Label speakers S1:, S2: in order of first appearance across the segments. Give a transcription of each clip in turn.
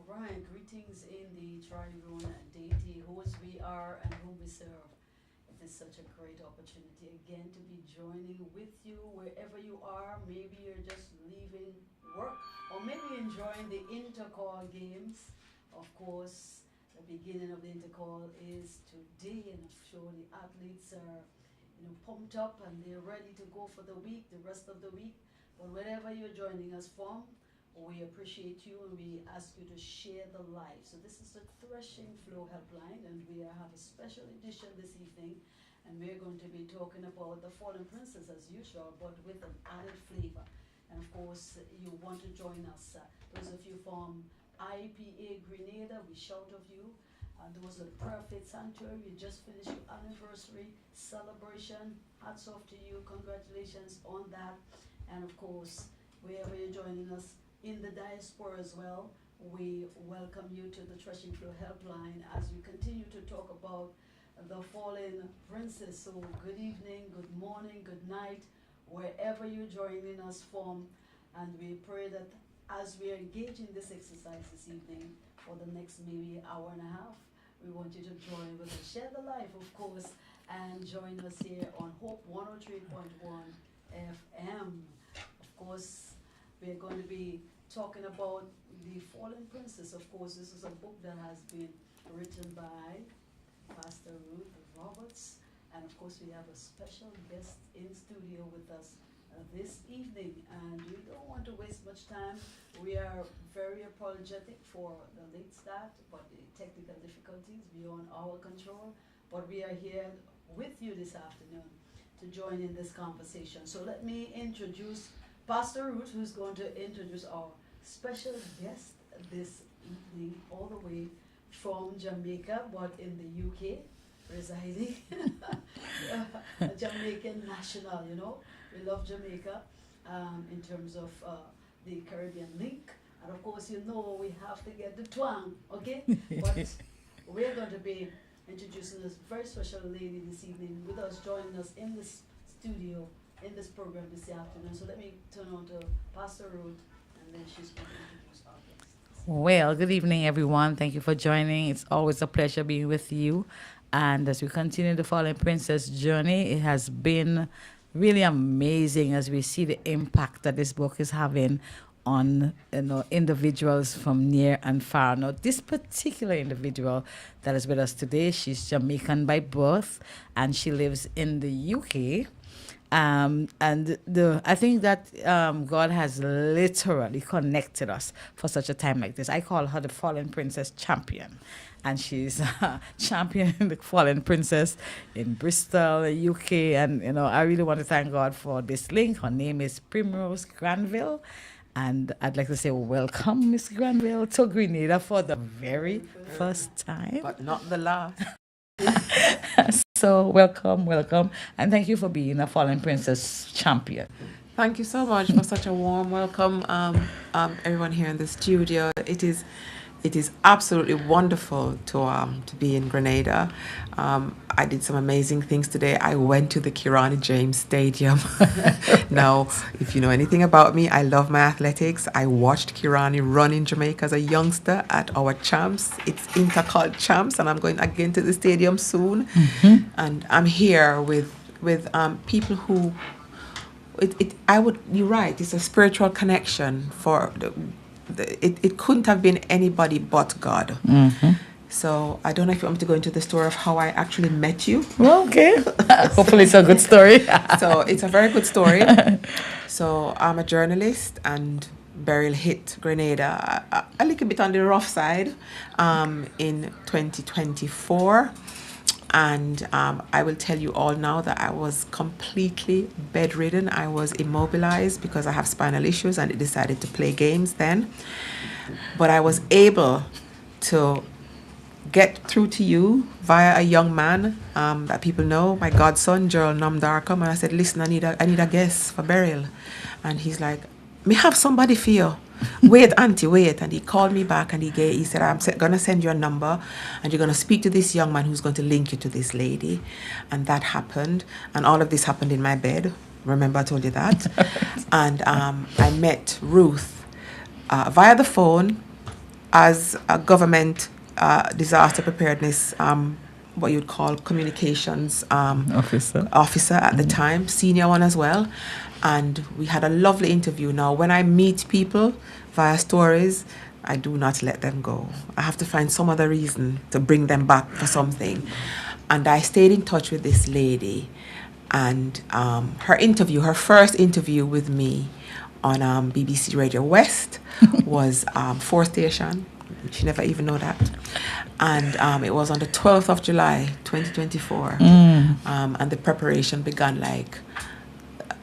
S1: Right, greetings in the Tribune deity, whose we are and whom we serve. It is such a great opportunity again to be joining with you wherever you are. Maybe you're just leaving work or maybe enjoying the intercall games. Of course, the beginning of the intercall is today, and I'm sure the athletes are pumped up and they're ready to go for the week, the rest of the week. But wherever you're joining us from, we appreciate you and we ask you to share the life. So this is the Threshing Flow Helpline, and we have a special edition this evening, and we're going to be talking about the Fallen Princess as usual, but with an added flavor. And of course, you want to join us. Those of you from IPA Grenada, we shout of you. Those are Perfect Sanctuary, you just finished your anniversary celebration. Hats off to you, congratulations on that. And of course, wherever you're joining us, in the diaspora as well, we welcome you to the Threshing Floor Helpline as we continue to talk about the fallen princess. So good evening, good morning, good night, wherever you're joining us from. And we pray that as we are engaging this exercise this evening for the next maybe hour and a half, we want you to join with us, share the life, of course, and join us here on Hope 103.1 FM. Of course, we're going to be talking about the Fallen Princess. Of course, this is a book that has been written by Pastor Ruth Roberts. And of course, we have a special guest in studio with us this evening. And we don't want to waste much time. We are very apologetic for the late start, but the technical difficulties beyond our control. But we are here with you this afternoon to join in this conversation. So let me introduce Pastor Ruth, who's going to introduce our special guest this evening, all the way from Jamaica, but in the UK, residing. A Jamaican national, We love Jamaica in terms of the Caribbean link. And of course, we have to get the twang, okay? But we're going to be introducing this very special lady this evening with us, joining us in this studio in this program this afternoon. So let me turn on to Pastor Ruth, and then she's going to introduce our guest.
S2: Well, good evening, everyone. Thank you for joining. It's always a pleasure being with you. And as we continue the Fallen Princess journey, it has been really amazing as we see the impact that this book is having on individuals from near and far. Now, this particular individual that is with us today, she's Jamaican by birth, and she lives in the UK. And I think that God has literally connected us for such a time like this. I call her the Fallen Princess Champion. And she's championing the Fallen Princess in Bristol, UK. And, I really want to thank God for this link. Her name is Primrose Granville. And I'd like to say welcome, Miss Granville, to Grenada for the very first time.
S3: But not the last.
S2: So welcome, and thank you for being a Fallen Princess champion.
S3: Thank you so much for such a warm welcome, everyone here in the studio. It is absolutely wonderful to be in Grenada. I did some amazing things today. I went to the Kirani James Stadium. Now, if you know anything about me, I love my athletics. I watched Kirani run in Jamaica as a youngster at our champs. It's Intercol champs, and I'm going again to the stadium soon. Mm-hmm. And I'm here with people who you're right, it's a spiritual connection for it couldn't have been anybody but God. Mm-hmm. So I don't know if you want me to go into the story of how I actually met you.
S2: Well, okay. Hopefully it's a good story.
S3: So it's a very good story. So I'm a journalist, and burial hit Grenada a little bit on the rough side in 2024. And I will tell you all now that I was completely bedridden. I was immobilized because I have spinal issues, and I decided to play games then. But I was able to get through to you via a young man that people know, my godson, Gerald Namdarkam. And I said, listen, I need a guest for burial. And he's like, me have somebody for you. Wait, auntie, wait. And he called me back, and he said, I'm going to send you a number, and you're going to speak to this young man who's going to link you to this lady. And that happened. And all of this happened in my bed. Remember I told you that? And I met Ruth via the phone as a government disaster preparedness, what you'd call communications officer at the time, senior one as well. And we had a lovely interview. Now, when I meet people via stories, I do not let them go. I have to find some other reason to bring them back for something. And I stayed in touch with this lady. And her first interview with me on BBC Radio West was 4 station. She never even know that. And it was on the 12th of July, 2024. And the preparation began like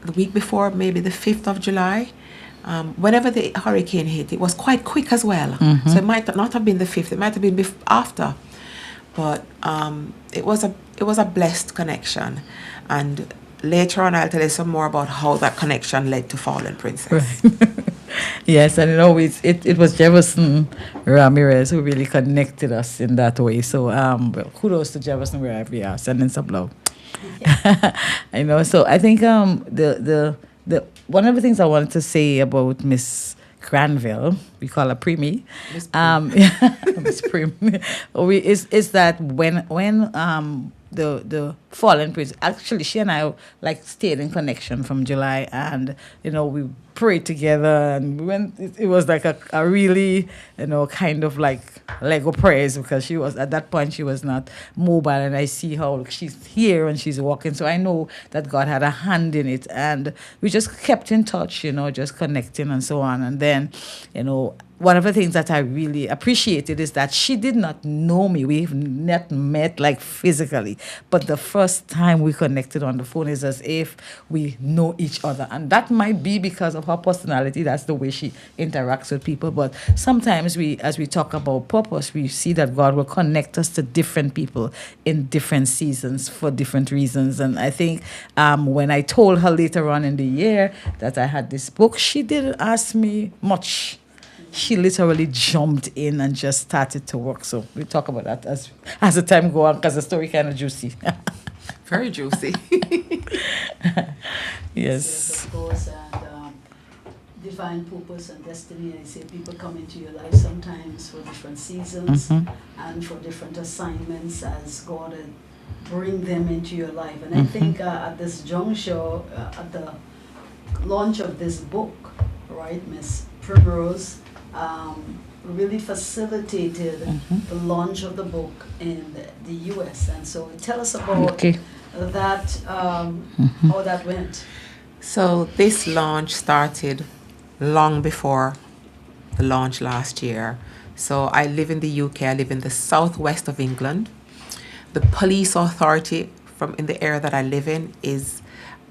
S3: the week before, maybe the 5th of July. Whenever the hurricane hit, it was quite quick as well. So it might not have been the 5th, it might have been after. But it was a blessed connection. And later on, I'll tell you some more about how that connection led to Fallen Princess.
S2: Right. Yes, and it was Jefferson Ramirez who really connected us in that way. So well, kudos to Jefferson wherever we are, sending some love. So I think the one of the things I wanted to say about Miss Granville, we call her Primi, Miss Prim, is that when the Fallen Prince, actually she and I like stayed in connection from July, and we prayed together, and we went. It was like a really kind of like Lego prayers, because she was at that point she was not mobile, and I see how she's here and she's walking, so I know that God had a hand in it, and we just kept in touch, just connecting and so on, and then one of the things that I really appreciated is that she did not know me. We've not met like physically, but the first time we connected on the phone is as if we know each other. And that might be because of her personality. That's the way she interacts with people. But sometimes as we talk about purpose, we see that God will connect us to different people in different seasons for different reasons. And I think when I told her later on in the year that I had this book, she didn't ask me much. She literally jumped in and just started to work. So we'll talk about that as the time goes on, because the story kind of juicy.
S3: Very juicy.
S1: Yes, of course, and divine purpose and destiny. I say people come into your life sometimes for different seasons and for different assignments as God bring them into your life. And I think at this juncture, at the launch of this book, right, Miss Primrose, really facilitated the launch of the book in the U.S. And so tell us about that, how that went.
S3: So this launch started long before the launch last year. So I live in the UK. I live in the southwest of England. The police authority in the area that I live in is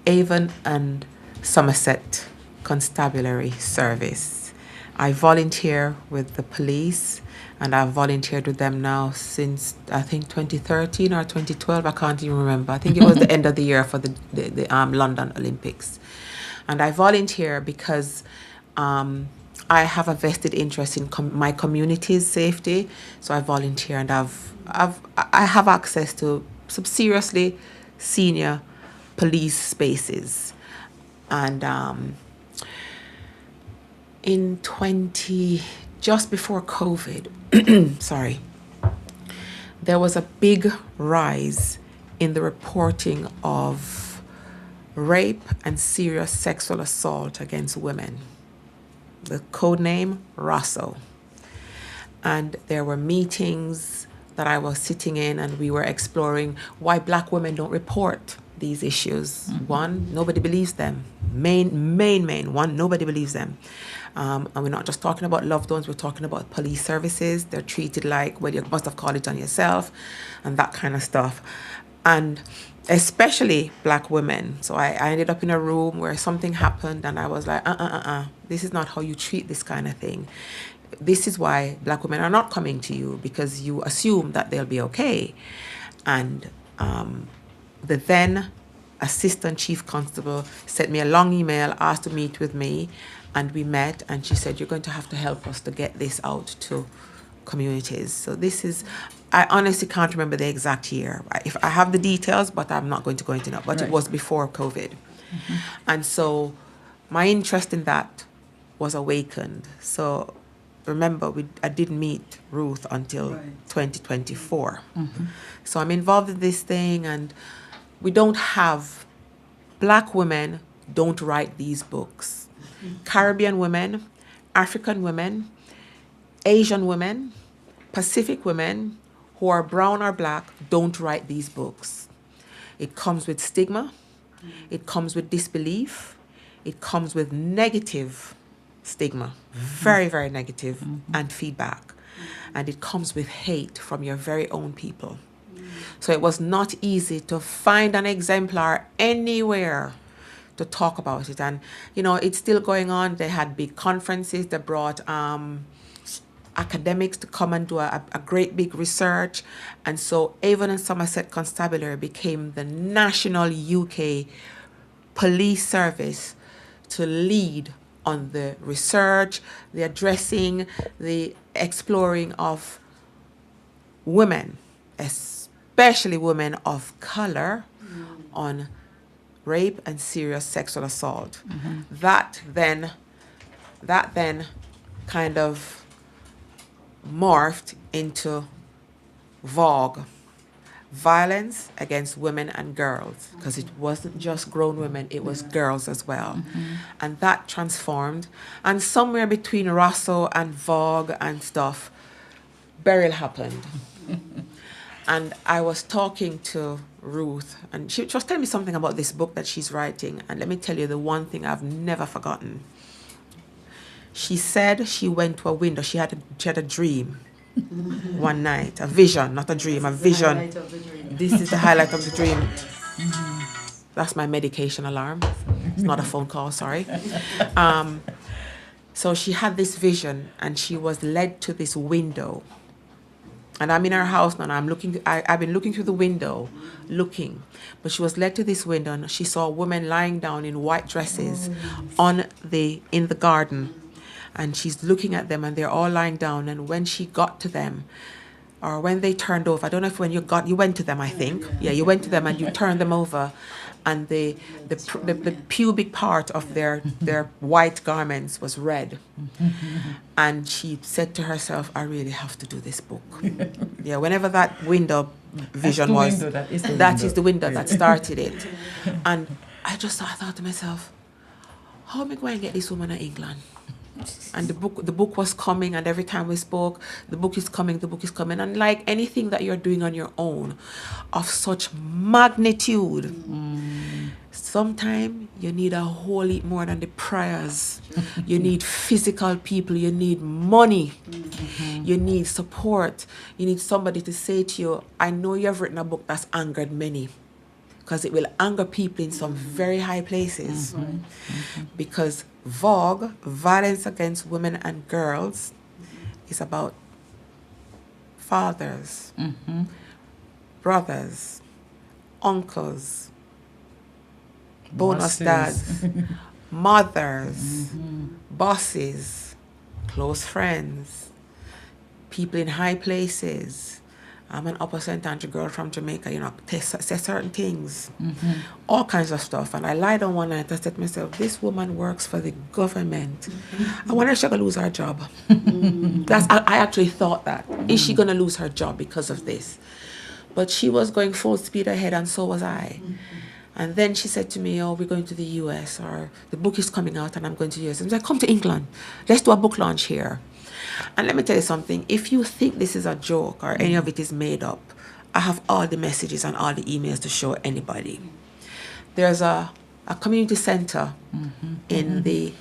S3: Avon and Somerset Constabulary Service. I volunteer with the police, and I've volunteered with them now since I think 2013 or 2012. I can't even remember. I think it was the end of the year for the London Olympics. And I volunteer because I have a vested interest in my community's safety. So I volunteer, and I have access to some seriously senior police spaces. And just before COVID, sorry, there was a big rise in the reporting of rape and serious sexual assault against women. The code name, Rosso. And there were meetings that I was sitting in, and we were exploring why Black women don't report these issues. One, nobody believes them. Main one, nobody believes them. And we're not just talking about loved ones, we're talking about police services. They're treated like, well, you must have called it on yourself, and that kind of stuff. And especially Black women. So I ended up in a room where something happened, and I was like, this is not how you treat this kind of thing. This is why Black women are not coming to you, because you assume that they'll be okay. And the then assistant chief constable sent me a long email, asked to meet with me, and we met, and she said, you're going to have to help us to get this out to communities. So this is, I honestly can't remember the exact year. If I have the details, but I'm not going to go into that. But It was before COVID. And so my interest in that was awakened. So remember, I didn't meet Ruth until
S1: Right.
S3: 2024. So I'm involved in this thing, and we don't have, Black women don't write these books. Caribbean women, African women, Asian women, Pacific women who are brown or black don't write these books. It comes with stigma, it comes with disbelief, it comes with negative stigma, very, very negative, and feedback. And it comes with hate from your very own people. So it was not easy to find an exemplar anywhere to talk about it. And, you know, it's still going on. They had big conferences. They brought academics to come and do a great big research. And so Avon and Somerset Constabulary became the national UK police service to lead on the research, the addressing, the exploring of women, especially women of color, on rape and serious sexual assault. That then kind of morphed into Vogue, violence against women and girls, because it wasn't just grown women, it was girls as well. And that transformed. And somewhere between Rosso and Vogue and stuff, burial happened. And I was talking to Ruth, and she was telling me something about this book that she's writing. And let me tell you the one thing I've never forgotten. She said she went to a window. She had a dream one night, a vision, not a dream, a vision.
S1: Highlight of the dream.
S3: This is the highlight of the dream. That's my medication alarm. It's not a phone call, sorry. So she had this vision, and she was led to this window. And I'm in her house now, and I've been looking through the window, but she was led to this window, and she saw a woman lying down in white dresses in the garden, and she's looking at them, and they're all lying down. And when she got to them, or when they turned over, I don't know if when you went to them, I think. Yeah, you went to them and you turned them over, and the pubic part of their white garments was red. And she said to herself, I really have to do this book. Yeah, whenever that window vision was, that is the window that started it. And I thought to myself, how am I going to get this woman to England? And the book was coming, and every time we spoke, the book is coming. And like anything that you're doing on your own of such magnitude, sometimes you need a whole heap more than the prayers. You need physical people, you need money, you need support, you need somebody to say to you, I know you have written a book that's angered many. Because it will anger people in some very high places. Because Vogue, violence against women and girls, is about fathers, brothers, uncles, bonus dads, mothers, bosses, close friends, people in high places. I'm an upper St. Andrew girl from Jamaica, you know, say certain things, all kinds of stuff. And I lied down one night, I said to myself, this woman works for the government. I wonder if she's going to lose her job. I actually thought that. Is she going to lose her job because of this? But she was going full speed ahead, and so was I. And then she said to me, oh, we're going to the US, or the book is coming out and I'm going to the US. I was like, come to England. Let's do a book launch here. And let me tell you something. If you think this is a joke or any of it is made up, I have all the messages and all the emails to show anybody. There's a community center in the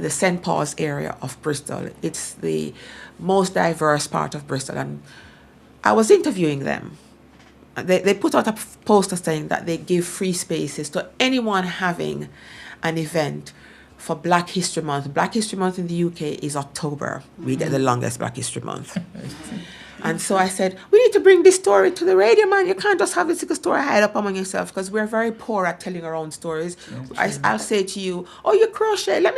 S3: St. Paul's area of Bristol. It's the most diverse part of Bristol. And I was interviewing them. They put out a poster saying that they give free spaces to anyone having an event for Black History Month. Black History Month in the UK is October. We get the longest Black History Month. And so I said, we need to bring this story to the radio, man. You can't just have this little story hide up among yourself, because we're very poor at telling our own stories. I'll say to you, oh, you crochet. No,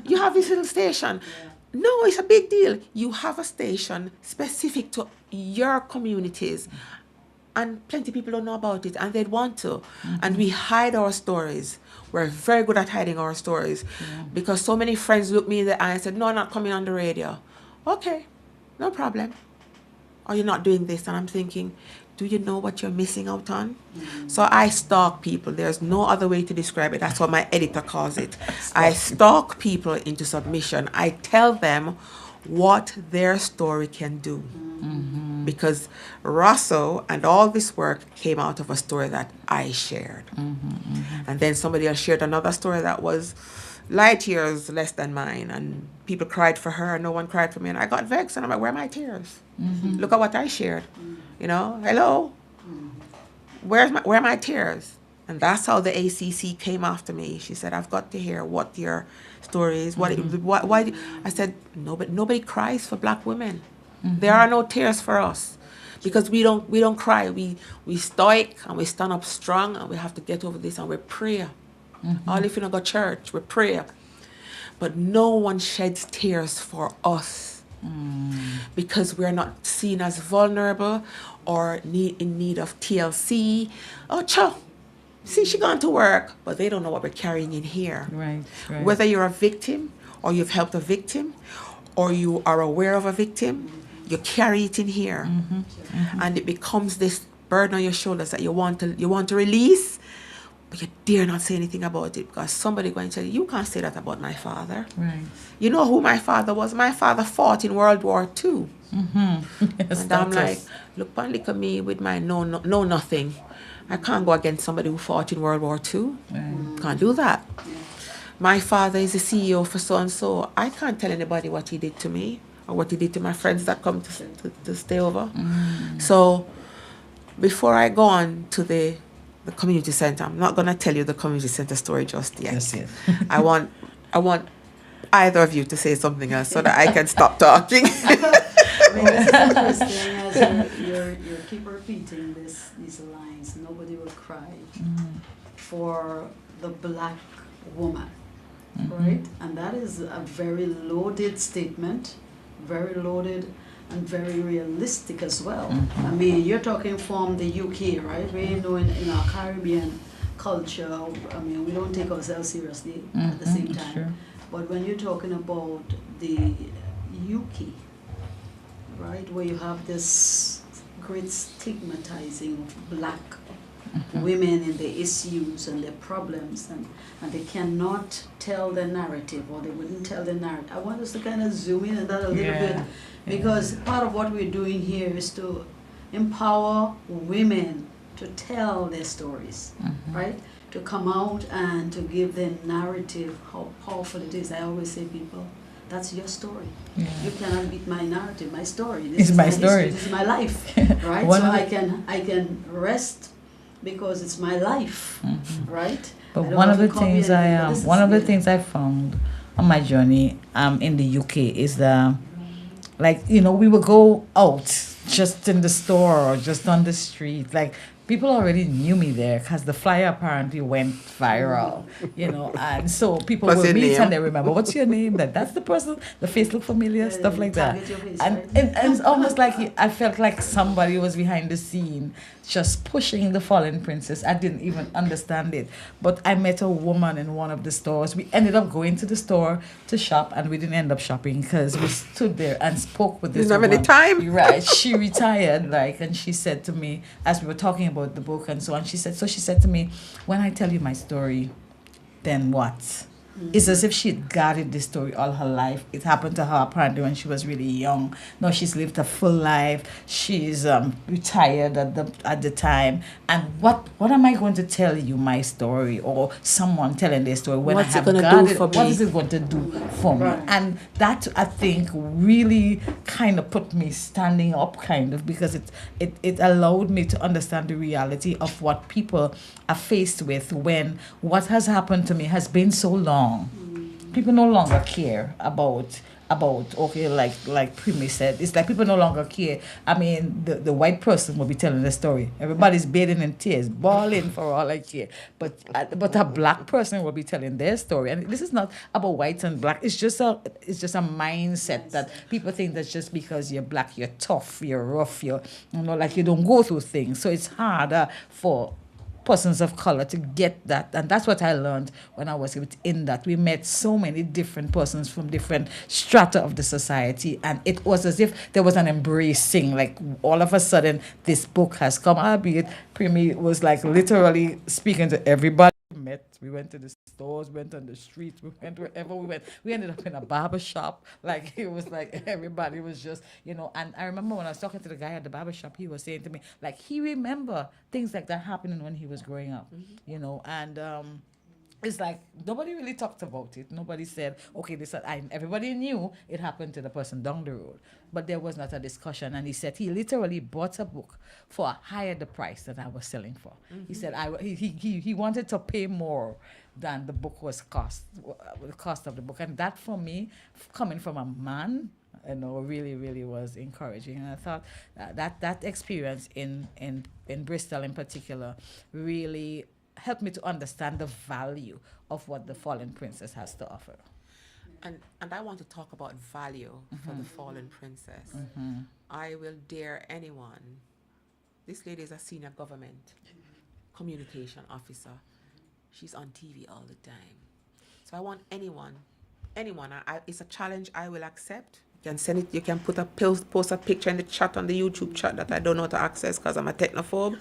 S3: you have this little station. No, it's a big deal. You have a station specific to your communities. And plenty of people don't know about it, and they'd want to. And we hide our stories. We're very good at hiding our stories. Because so many friends look me in the eye and said, no, I'm not coming on the radio. Okay, no problem. Or you're not doing this. And I'm thinking, do you know what you're missing out on? So I stalk people. There's no other way to describe it. That's what my editor calls it. I stalk people into submission. I tell them what their story can do. Because Rosso and all this work came out of a story that I shared. And then somebody else shared another story that was light years less than mine, and people cried for her and no one cried for me, and I got vexed, and I'm like, where are my tears? Look at what I shared. You know, hello? Where are my tears? And that's how the ACC came after me. She said, I've got to hear what your story is. Why? I said, nobody cries for black women. There are no tears for us, because we don't cry. We stoic, and we stand up strong, and we have to get over this, and we pray. All if you don't go to church, we pray. But no one sheds tears for us, because we're not seen as vulnerable or in need of TLC. Oh, chow. See, she gone to work, but they don't know what we're carrying in here.
S2: Right.
S3: Whether you're a victim, or you've helped a victim, or you are aware of a victim, you carry it in here, and it becomes this burden on your shoulders that you want to release, but you dare not say anything about it, because somebody going to tell you, you can't say that about my father.
S2: Right.
S3: You know who my father was? My father fought in World War II.
S2: Yes,
S3: And I'm like, look at me with my no nothing. I can't go against somebody who fought in World War II. Can't do that. My father is the CEO for so-and-so. I can't tell anybody what he did to me or what he did to my friends that come to stay over. So before I go on to the community center, I'm not going to tell you the community center story just yet.
S2: Yes.
S3: I want either of you to say something else so that I can stop talking.
S1: I mean, this is interesting as you keep repeating these lines. Nobody will cry for the black woman, right? And that is a very loaded statement, very loaded and very realistic as well. I mean, you're talking from the UK, right? We know in our Caribbean culture, I mean, we don't take ourselves seriously at the same time.
S2: Sure.
S1: But when you're talking about the UK, right, where you have this great stigmatizing of black women and their issues and their problems, and they cannot tell the narrative, or they wouldn't tell the narrative. I want us to kind of zoom in on that a little bit, because part of what we're doing here is to empower women to tell their stories, right? To come out and to give their narrative, how powerful it is. I always say, people, that's your story. You cannot beat my narrative, my story. This is
S2: my
S1: history,
S2: story.
S1: this is my life, right? So I can rest because it's my life, right?
S2: But one of the things I found on my journey in the UK is we would go out just in the store or just on the street, like people already knew me there because the flyer apparently went viral, and so people will meet and they remember, what's your name? That's the person, the face look familiar, stuff like that. And it's almost like I felt like somebody was behind the scene just pushing the fallen princess. I didn't even understand it. But I met a woman in one of the stores. We ended up going to the store to shop, and we didn't end up shopping because we stood there and spoke with this woman.
S3: Didn't have any time.
S2: Right. She retired, and she said to me, as we were talking about the book and so on, she said to me, when I tell you my story, then what? It's as if she'd guarded this story all her life. It happened to her apparently when she was really young. Now she's lived a full life. She's retired at the time. And what am I going to tell you my story, or someone telling their story when
S3: What's
S2: I have
S3: it gonna
S2: guarded
S3: do for
S2: it? What
S3: me?
S2: is it going to do for me?
S1: Right.
S2: And that, I think, really kind of put me standing up, because it allowed me to understand the reality of what people are faced with when what has happened to me has been so long. People no longer care about about, okay, like Primi said, it's like people no longer care. I mean, the white person will be telling the story. Everybody's bathing in tears, bawling for all I care. But a black person will be telling their story. And this is not about white and black. It's just a mindset that people think that just because you're black, you're tough, you're rough, like you don't go through things. So it's harder for persons of color to get that. And that's what I learned when I was in that. We met so many different persons from different strata of the society, and it was as if there was an embracing, like all of a sudden this book has come, albeit Primi was like literally speaking to everybody we met. We went to the stores, went on the streets, we went wherever we went. We ended up in a barber shop. Like it was like everybody was just, and I remember when I was talking to the guy at the barber shop, he was saying to me, like he remember things like that happening when he was growing up, and it's like nobody really talked about it. Nobody said, okay, everybody knew it happened to the person down the road, but there was not a discussion. And he said he literally bought a book for higher the price that I was selling for. He said he wanted to pay more than the book was the cost of the book. And that for me, coming from a man, really, really was encouraging. And I thought that experience in Bristol in particular really helped me to understand the value of what the Fallen Princess has to offer.
S3: And I want to talk about value for the Fallen Princess. I will dare anyone. This lady is a senior government communication officer. She's on TV all the time. So I want anyone, it's a challenge I will accept. You can send it, you can post a picture in the chat on the YouTube chat that I don't know how to access because I'm a technophobe.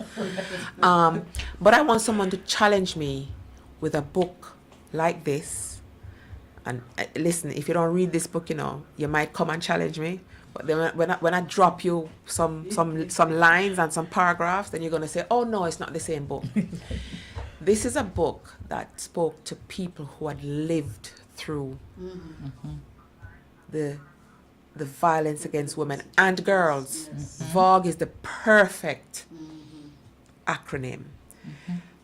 S3: But I want someone to challenge me with a book like this. And listen, if you don't read this book, you might come and challenge me. But then when I drop you some lines and some paragraphs, then you're going to say, oh no, it's not the same book. This is a book that spoke to people who had lived through the violence against women and girls. VOG is the perfect acronym.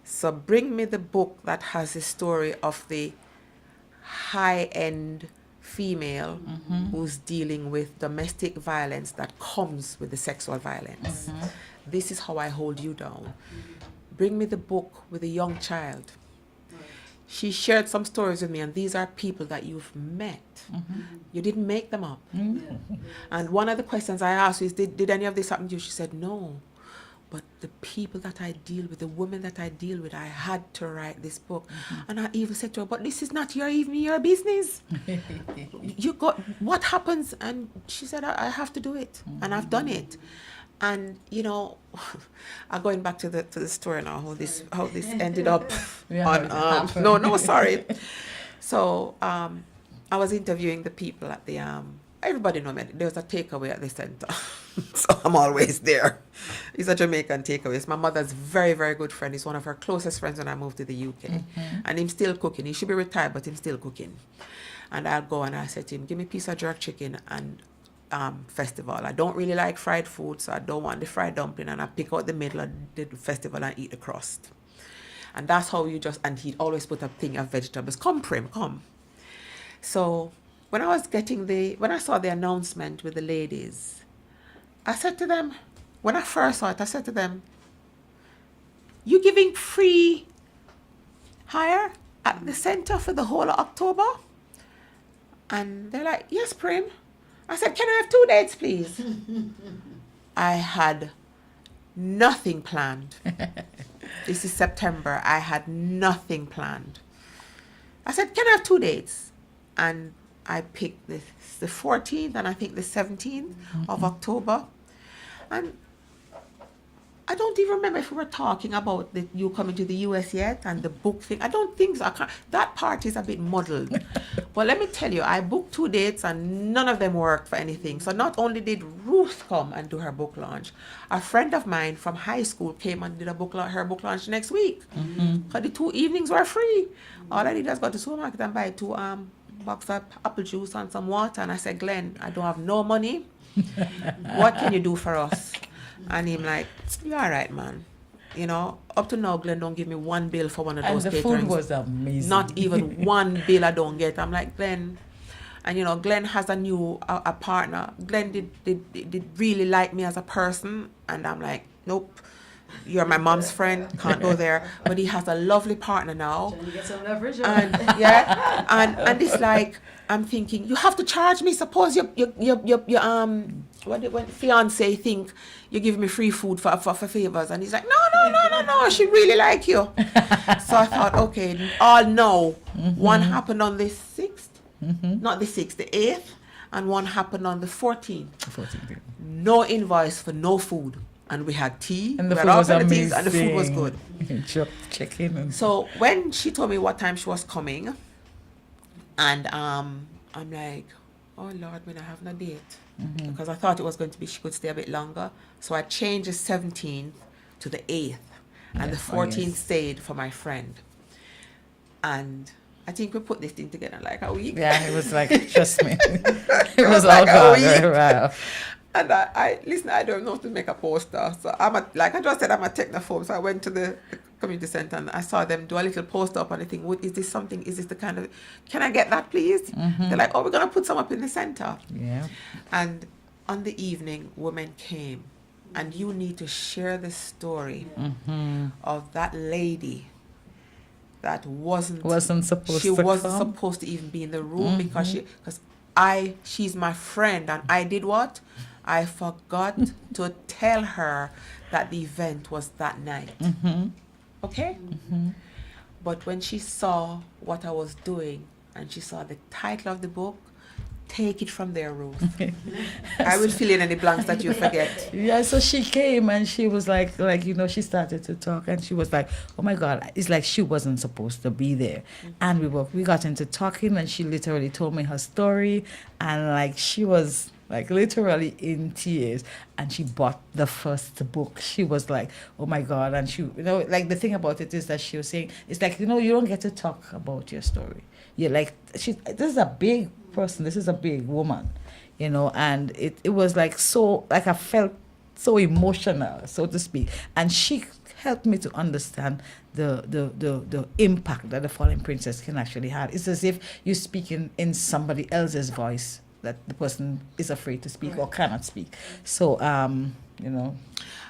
S3: So bring me the book that has the story of the high-end female who's dealing with domestic violence that comes with the sexual violence. This is how I hold you down. Bring me the book with a young child. She shared some stories with me, and these are people that you've met. You didn't make them up. And one of the questions I asked is, did any of this happen to you? She said, no. But the people that I deal with, the women that I deal with, I had to write this book. And I even said to her, but this is not even your business. What happens? And she said, I have to do it. And I've done it. And I'm going back to the story now, how this ended up on sorry. So I was interviewing the people at the everybody know me. There was a takeaway at the center. So I'm always there. It's a Jamaican takeaway. It's my mother's very, very good friend. He's one of her closest friends when I moved to the UK. And he's still cooking. He should be retired, but he's still cooking. And I'll go and I said to him, give me a piece of jerk chicken and festival. I don't really like fried food, so I don't want the fried dumpling, and I pick out the middle of the festival and eat the crust. And that's how and he'd always put a thing of vegetables. Come, Prim, come. So when I saw the announcement with the ladies, I said to them, when I first saw it, I said to them, you giving free hire at the center for the whole of October? And they're like, yes, Prim. I said, can I have 2 dates, please? I had nothing planned. This is September. I had nothing planned. I said, can I have 2 dates? And I picked the 14th and I think the 17th of October. And I don't even remember if we were talking about you coming to the US yet and the book thing. I don't think so. That part is a bit muddled. But let me tell you, I booked 2 dates and none of them worked for anything. So not only did Ruth come and do her book launch, a friend of mine from high school came and did her book launch next week. Because the 2 evenings were free. All I did was go to the supermarket and buy 2 boxes of apple juice and some water. And I said, Glenn, I don't have no money. What can you do for us? And him like, you're all right, man. Up to now, Glenn don't give me 1 bill for one of those caterings.
S2: And the food was amazing.
S3: Not even 1 bill I don't get. I'm like, Glenn. And, Glenn has a partner. Glenn did really like me as a person. And I'm like, nope, you're my mom's friend, can't go there. But he has a lovely partner now.
S1: Trying to get some leverage on.
S3: And and it's like, I'm thinking, you have to charge me. Suppose your fiance think you give me free food for favors, and he's like, no, she really like you. So I thought, okay, all no. One happened on the 6th, not the 6th, the 8th, and one happened on the 14th. No invoice for no food. And we had tea,
S2: and the
S3: we
S2: food
S3: had
S2: was amazing.
S3: and the food was good.
S2: Chicken.
S3: So when she told me what time she was coming, and I'm like, oh Lord, when I have no date, because I thought it was going to be she could stay a bit longer. So I changed the 17th to the 8th, and the 14th stayed for my friend. And I think we put this thing together like a week.
S2: Yeah, it was like, trust me, it was all gone. Right.
S3: And I listen, I don't know how to make a poster. So I'm like I just said, I'm a technophobe. So I went to the community center and I saw them do a little poster up, and I think, is this something? Is this the kind of, can I get that please? They're like, oh, we're going to put some up in the center.
S2: Yeah.
S3: And on the evening, women came, and you need to share the story of that lady that wasn't supposed to even be in the room because she's my friend, and I did what? I forgot to tell her that the event was that night. Okay? But when she saw what I was doing, and she saw the title of the book, Take It From There, Ruth. I will fill in any blanks that you forget.
S2: Yeah, so she came and she was like, she started to talk, and she was like, oh my God, it's like she wasn't supposed to be there. And we got into talking, and she literally told me her story, and like she was like literally in tears, and she bought the first book. She was like, oh my God. And she, like the thing about it is that she was saying, it's like, you don't get to talk about your story. You're like, this is a big person, this is a big woman, and it was like, so, like I felt so emotional, so to speak. And she helped me to understand the impact that the Fallen Princess can actually have. It's as if you're speaking in somebody else's voice that the person is afraid to speak or cannot speak. So,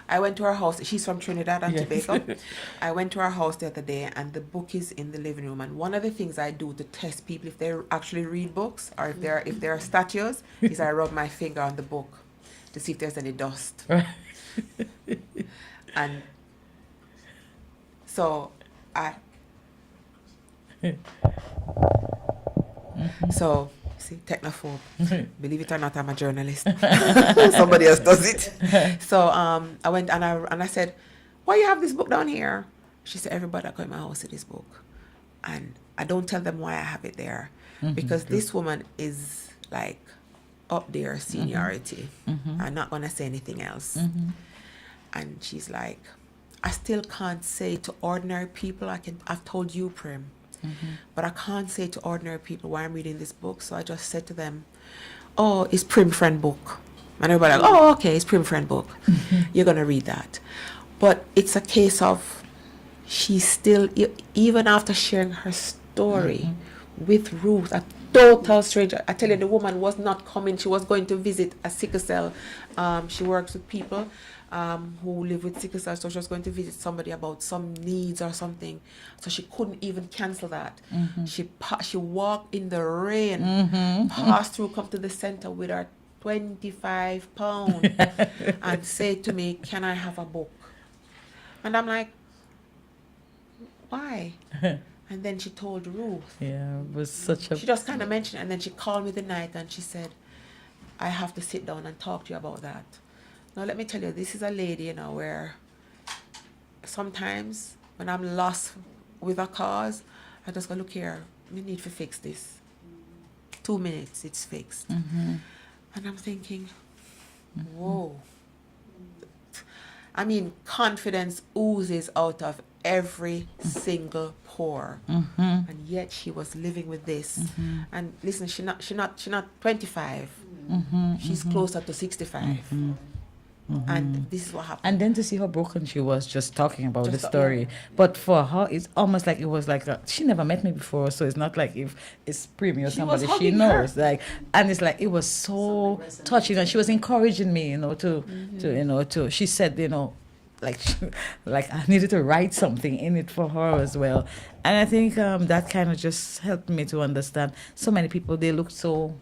S3: I went to her house. She's from Trinidad and Tobago. I went to her house the other day, and the book is in the living room. And one of the things I do to test people if they actually read books, or if they're statues, is I rub my finger on the book to see if there's any dust. And so see, technophobe. Believe it or not, I'm a journalist. Somebody else does it. So I went and I said, why you have this book down here? She said, everybody that come in my house see this book. And I don't tell them why I have it there. Because this woman is like up there, seniority. I'm not going to say anything else. And she's like, I still can't say to ordinary people, I've told you, Prim, but I can't say to ordinary people why I'm reading this book. So I just said to them, oh, it's Prim Friend book. And everybody like, oh, okay, it's Prim Friend book. You're going to read that. But it's a case of she still, even after sharing her story with Ruth, a total stranger. I tell you, the woman was not coming. She was going to visit a sickle cell. She works with people who live with sickle cell, so she was going to visit somebody about some needs or something. So she couldn't even cancel that. She walked in the rain, passed through, come to the center with her 25 pounds and said to me, can I have a book? And I'm like, why? And then she told Ruth.
S2: Yeah, it was such a...
S3: She just kind of mentioned it, and then she called me the night and she said, I have to sit down and talk to you about that. Now, let me tell you, this is a lady, where sometimes when I'm lost with a cause, I just go, look here, we need to fix this. 2 minutes, it's fixed. And I'm thinking, whoa. I mean, confidence oozes out of every single pore, and yet she was living with this. And listen, she's not 25. She's closer to 65. And this is what happened.
S2: And then to see how broken she was just talking about the
S3: Just,
S2: story.
S3: yeah.
S2: But for her, it's almost like it was like she never met me before, so it's not like if it's Primrose or
S3: She was
S2: somebody she
S3: hugging her.
S2: knows. Like, and it's like it was so
S1: Something resonated.
S2: touching, and she was encouraging me, to she said, like like I needed to write something in it for her as well. And I think that kind of just helped me to understand so many people, they look so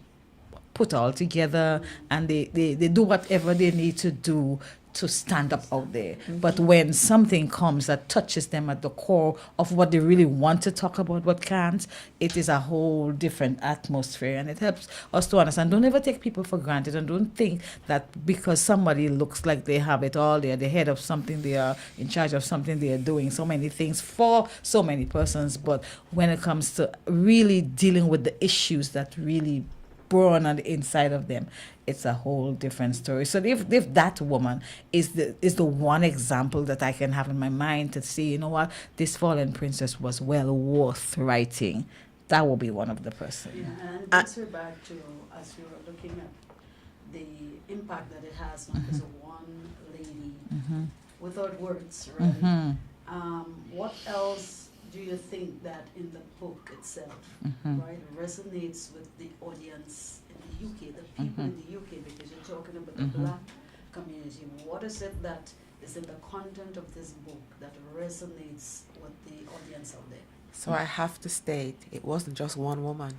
S2: put all together, and they do whatever they need to do to stand up out there. But when something comes that touches them at the core of what they really want to talk about but can't, it is a whole different atmosphere, and it helps us to understand. Don't ever take people for granted, and don't think that because somebody looks like they have it all, they're the head of something, they are in charge of something, they are doing so many things for so many persons. But when it comes to really dealing with the issues that really born on the inside of them, it's a whole different story. So if that woman is the one example that I can have in my mind to see, you know what, this fallen princess was well worth writing, that will be one of the person.
S1: Yeah, and it brings her back to, as we were looking at the impact that it has, not just one lady without words, right? What else do you think that in the book itself, right, resonates with the audience in the UK, the people in the UK, because you're talking about the black community? What is it that is in the content of this book that resonates with the audience out there?
S3: So I have to state, it wasn't just one woman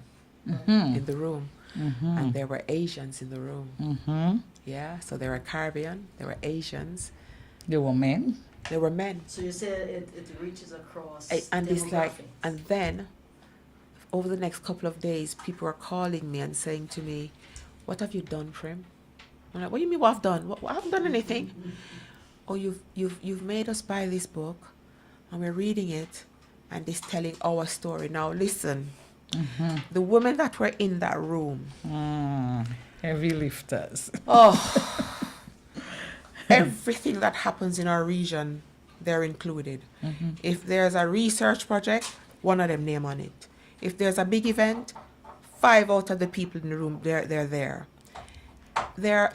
S3: in the room, and there were Asians in the room. Yeah, so there were Caribbean, there were Asians,
S2: There were men.
S3: there were men.
S1: So you said it reaches across
S3: And it's like,
S1: demographics.
S3: and then over the next couple of days, people are calling me and saying to me, "What have you done, Prim?" I'm like, "What do you mean what I've done? I haven't done anything." "Oh, you've made us buy this book, and we're reading it, and it's telling our story." Now listen, the women that were in that room,
S2: Heavy lifters.
S3: oh, everything that happens in our region, they're included. If there's a research project, one of them name on it. If there's a big event, 5 out of the people in the room, they're there. There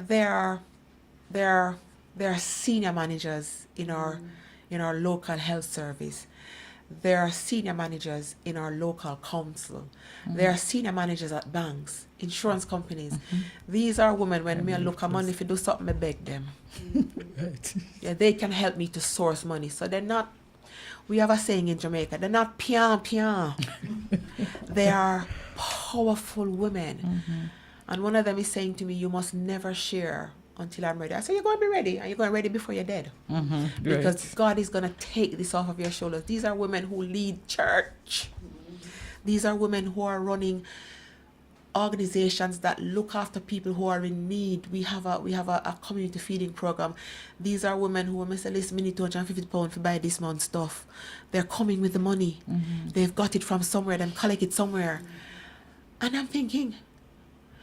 S3: are senior managers in our local health service. There are senior managers in our local council. There are senior managers at banks, insurance companies. These are women, when me look at money, if you do something, I beg them.
S2: Right.
S3: Yeah, they can help me to source money. So they're not, we have a saying in Jamaica, they're not pian. They are powerful women. And one of them is saying to me, "You must never share until I'm ready." I said, "You're going to be ready, and you're going to be ready before you're dead." Because God is going to take this off of your shoulders. These are women who lead church. These are women who are running organizations that look after people who are in need. We have a community feeding program. These are women who, when I say, "Listen, we need £250 to buy this month's stuff," they're coming with the money. They've got it from somewhere, then collect it somewhere. And I'm thinking,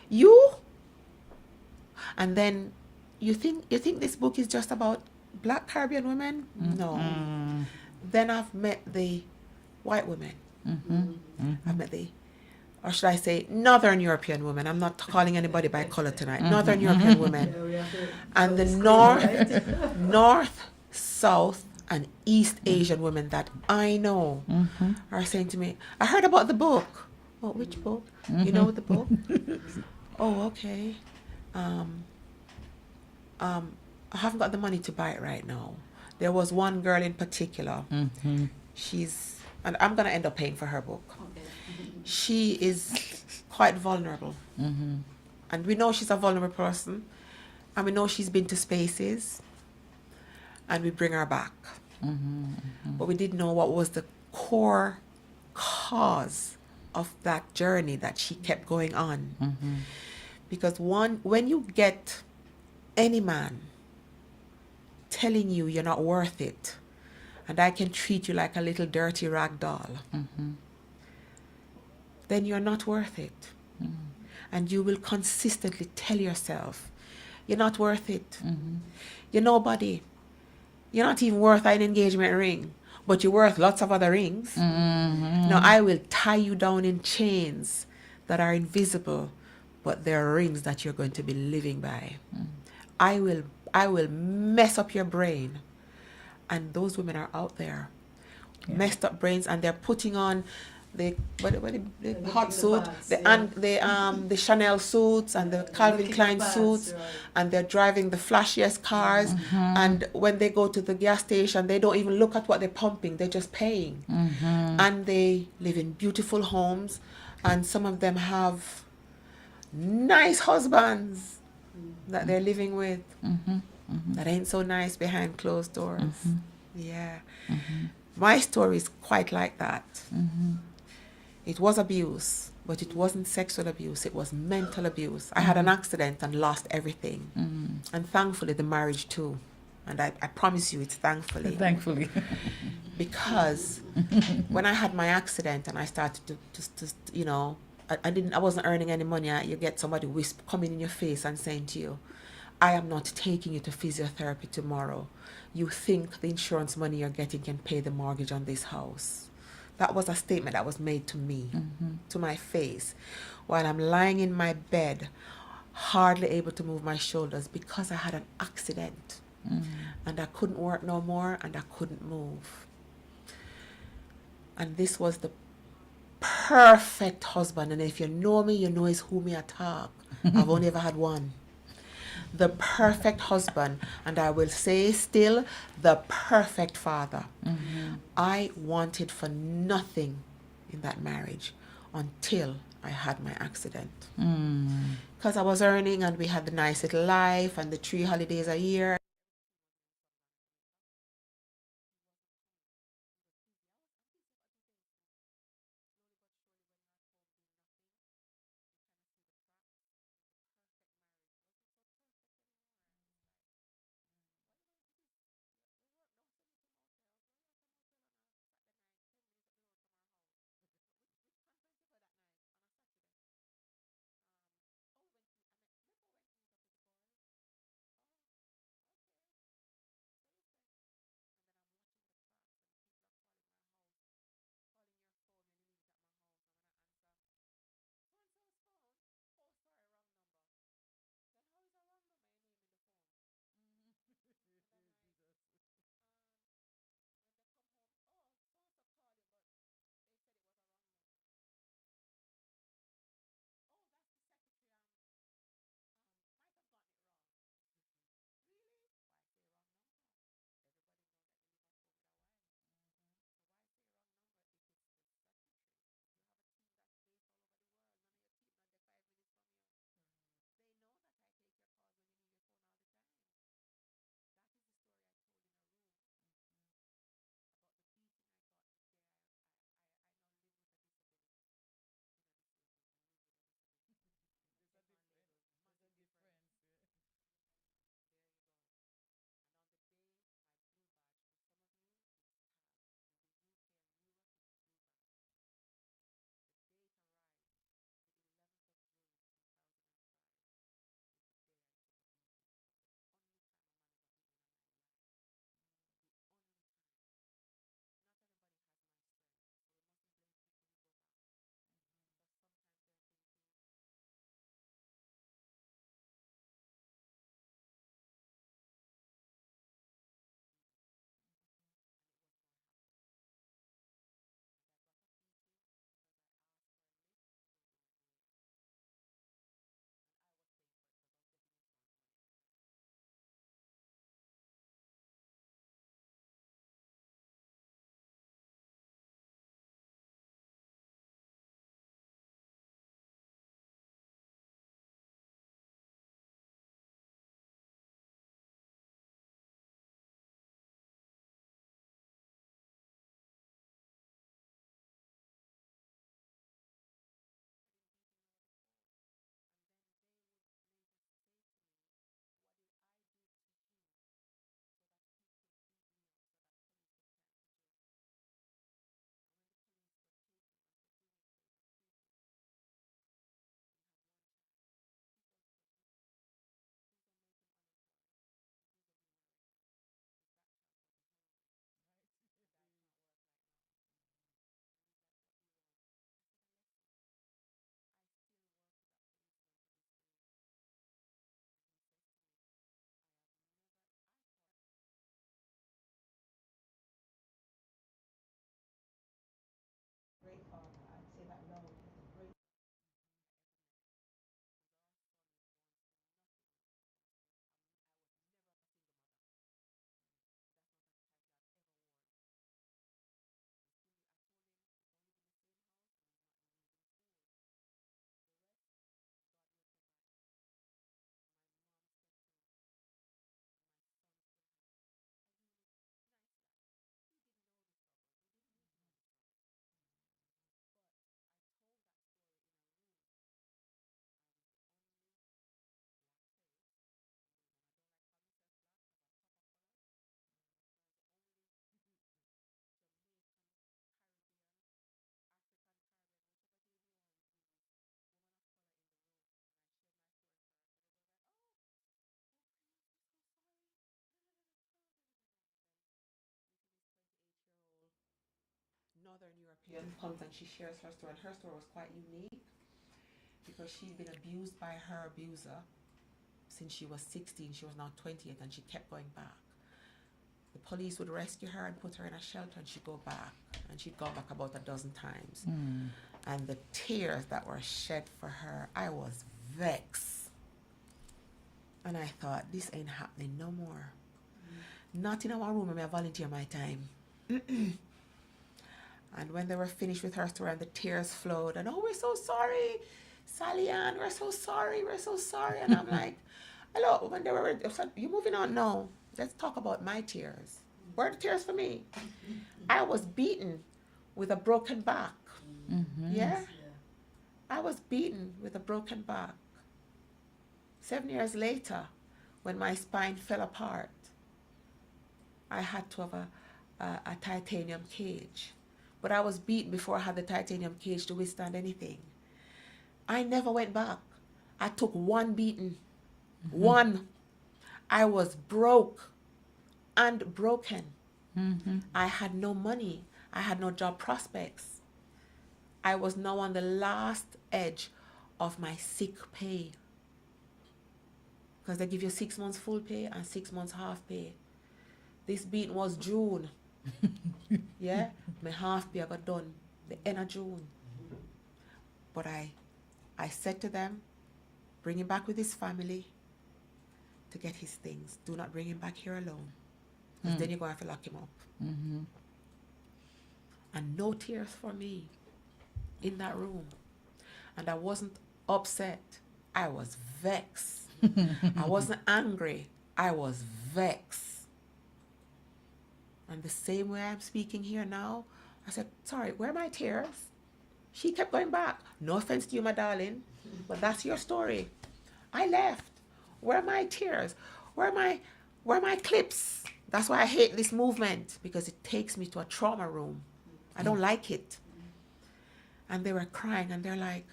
S3: you? And then you think this book is just about Black Caribbean women? No. Then I've met the white women. I've met the, or should I say, Northern European women. I'm not calling anybody by color tonight. Northern European women.
S1: Yeah, we have to
S3: And the
S1: explain,
S3: North,
S1: right?
S3: North, South, and East Asian women that I know are saying to me, "I heard about the book." "Oh, which book?" "You know the book?" "Oh, okay. I haven't got the money to buy it right now." There was one girl in particular. She's, and I'm gonna end up paying for her book.
S1: Okay.
S3: She is quite vulnerable, and we know she's a vulnerable person, and we know she's been to spaces, and we bring her back. But we didn't know what was the core cause of that journey that she kept going on. Because when you get any man telling you you're not worth it, and I can treat you like a little dirty rag doll, then you're not worth it. And you will consistently tell yourself, "You're not worth it. You're nobody. You're not even worth an engagement ring, but you're worth lots of other rings." Now I will tie you down in chains that are invisible, but they're rings that you're going to be living by. I will I will mess up your brain. And those women are out there, messed up brains, and they're putting on the hot suit, the Chanel suits and the Calvin Klein suits, and they're driving the flashiest cars. And when they go to the gas station, they don't even look at what they're pumping; they're just paying. And they live in beautiful homes, and some of them have nice husbands that they're living with. That ain't so nice behind closed doors. Yeah. My story is quite like that. It was abuse, but it wasn't sexual abuse. It was mental abuse. I had an accident and lost everything. And thankfully, the marriage too. And I promise you, it's thankfully.
S2: Thankfully.
S3: Because when I had my accident and I started to you know, I wasn't earning any money. You get somebody coming in your face and saying to you, I am not taking you to physiotherapy tomorrow. You think the insurance money you're getting can pay the mortgage on this house. That was a statement that was made to me, to my face, while I'm lying in my bed, hardly able to move my shoulders because I had an accident. And I couldn't work no more, and I couldn't move. And this was the perfect husband. And if you know me, you know it's who me attack. I've only ever had one. The perfect husband, and I will say still, the perfect father. I wanted for nothing in that marriage until I had my accident. Because I was earning, and we had the nice little life and the 3 holidays a year. Northern European comes and she shares her story, and her story was quite unique because she'd been abused by her abuser since she was 16. She was now 28, and she kept going back. The police would rescue her and put her in a shelter, and she'd go back, and she'd gone back about a dozen times. And the tears that were shed for her, I was vexed. And I thought, this ain't happening no more. Not in our room, I volunteer my time. And when they were finished with her story and the tears flowed, and oh, we're so sorry, Sally Ann, we're so sorry. And I'm like, hello, when they were, you moving on? No, let's talk about my tears. Where are the tears for me? I was beaten with a broken back. Yeah? I was beaten with a broken back. 7 years later, when my spine fell apart, I had to have a titanium cage. But I was beaten before I had the titanium cage to withstand anything. I never went back. I took one beating. One. I was broke and broken. I had no money. I had no job prospects. I was now on the last edge of my sick pay. Because they give you 6 months full pay and 6 months half pay. This beating was June. Yeah? My half pay I got done the end of June. But I said to them, bring him back with his family to get his things. Do not bring him back here alone. Because then you're going to have to lock him up. And no tears for me in that room. And I wasn't upset. I was vexed. I wasn't angry. I was vexed. And the same way I'm speaking here now, I said, sorry, where are my tears? She kept going back. No offense to you, my darling, but that's your story. I left. Where are my tears? Where are my clips? That's why I hate this movement, because it takes me to a trauma room. I don't like it. And they were crying, and they're like,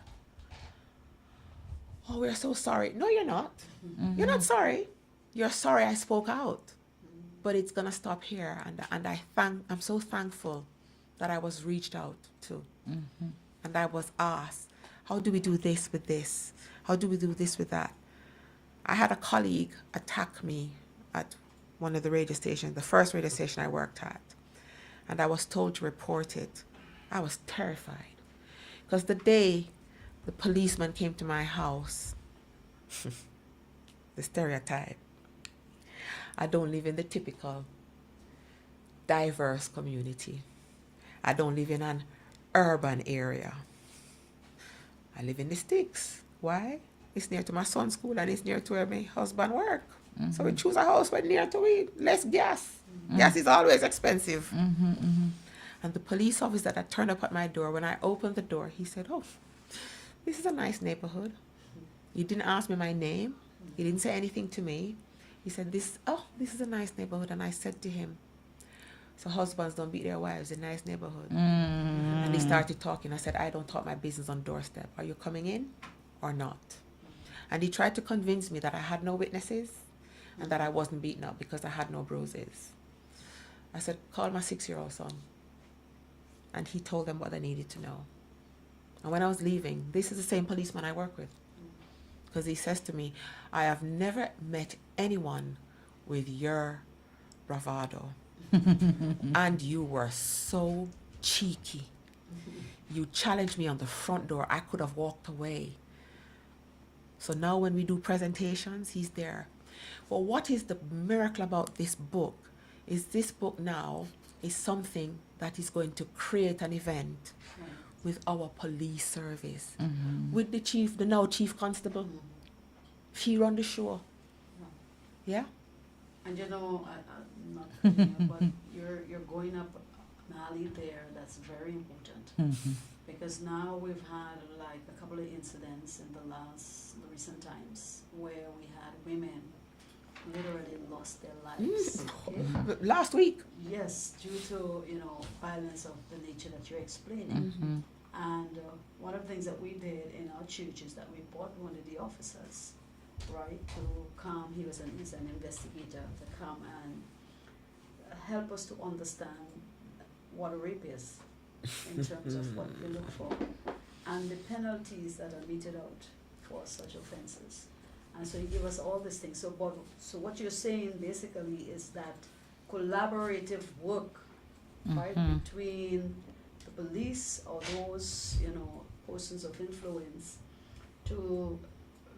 S3: oh, we're so sorry. No, you're not. You're not sorry. You're sorry I spoke out. But it's going to stop here. And I'm so thankful that I was reached out to. And I was asked, how do we do this with this? How do we do this with that? I had a colleague attack me at one of the radio stations, the first radio station I worked at. And I was told to report it. I was terrified. Because the day the policeman came to my house, the stereotype, I don't live in the typical diverse community. I don't live in an urban area. I live in the sticks. Why? It's near to my son's school and it's near to where my husband works. So we choose a house where near to it, less gas. Gas is always expensive. And the police officer that turned up at my door, when I opened the door, he said, oh, this is a nice neighborhood. He didn't ask me my name. He didn't say anything to me. He said, this is a nice neighborhood. And I said to him, so husbands don't beat their wives in a nice neighborhood. And he started talking. I said, I don't talk my business on doorstep. Are you coming in or not? And he tried to convince me that I had no witnesses and that I wasn't beaten up because I had no bruises. I said, call my 6-year-old son. And he told them what they needed to know. And when I was leaving, this is the same policeman I work with. Because he says to me, I have never met anyone with your bravado. And you were so cheeky. You challenged me on the front door. I could have walked away. So now when we do presentations, he's there. Well, what is the miracle about this book? Is this book now is something that is going to create an event with our police service, with the now chief constable. He run the show. Yeah?
S1: And you know, I'm not cutting you, but you're going up an alley there that's very important. Because now we've had like a couple of incidents in the recent times where we had women literally lost their lives. Okay?
S3: Last week.
S1: Yes, due to, violence of the nature that you're explaining. And one of the things that we did in our church is that we brought one of the officers, right, to come. He's an investigator, to come and help us to understand what a rape is. in terms of what we look for and the penalties that are meted out for such offenses. And so you give us all these things. So what you're saying basically is that collaborative work, right, between the police or those, persons of influence to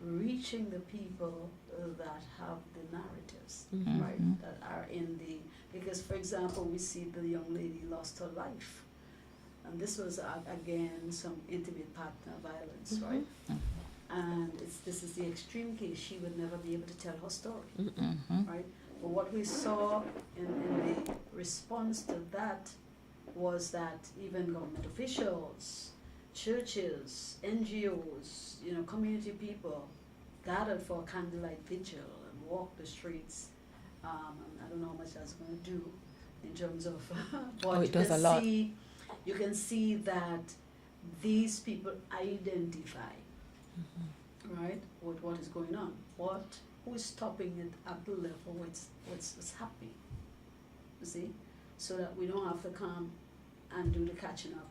S1: reaching the people that have the narratives, right, that are in the, because for example, we see the young lady lost her life. And this was, again, some intimate partner violence, right? And this is the extreme case. She would never be able to tell her story, right? But what we saw in the response to that was that even government officials, churches, NGOs, community people gathered for a candlelight vigil and walked the streets. And I don't know how much that's going to do in terms of, but
S3: it does a lot.
S1: You can see that these people identify, right, with what is going on. Who is stopping it at the level what's happening, you see? So that we don't have to come and do the catching up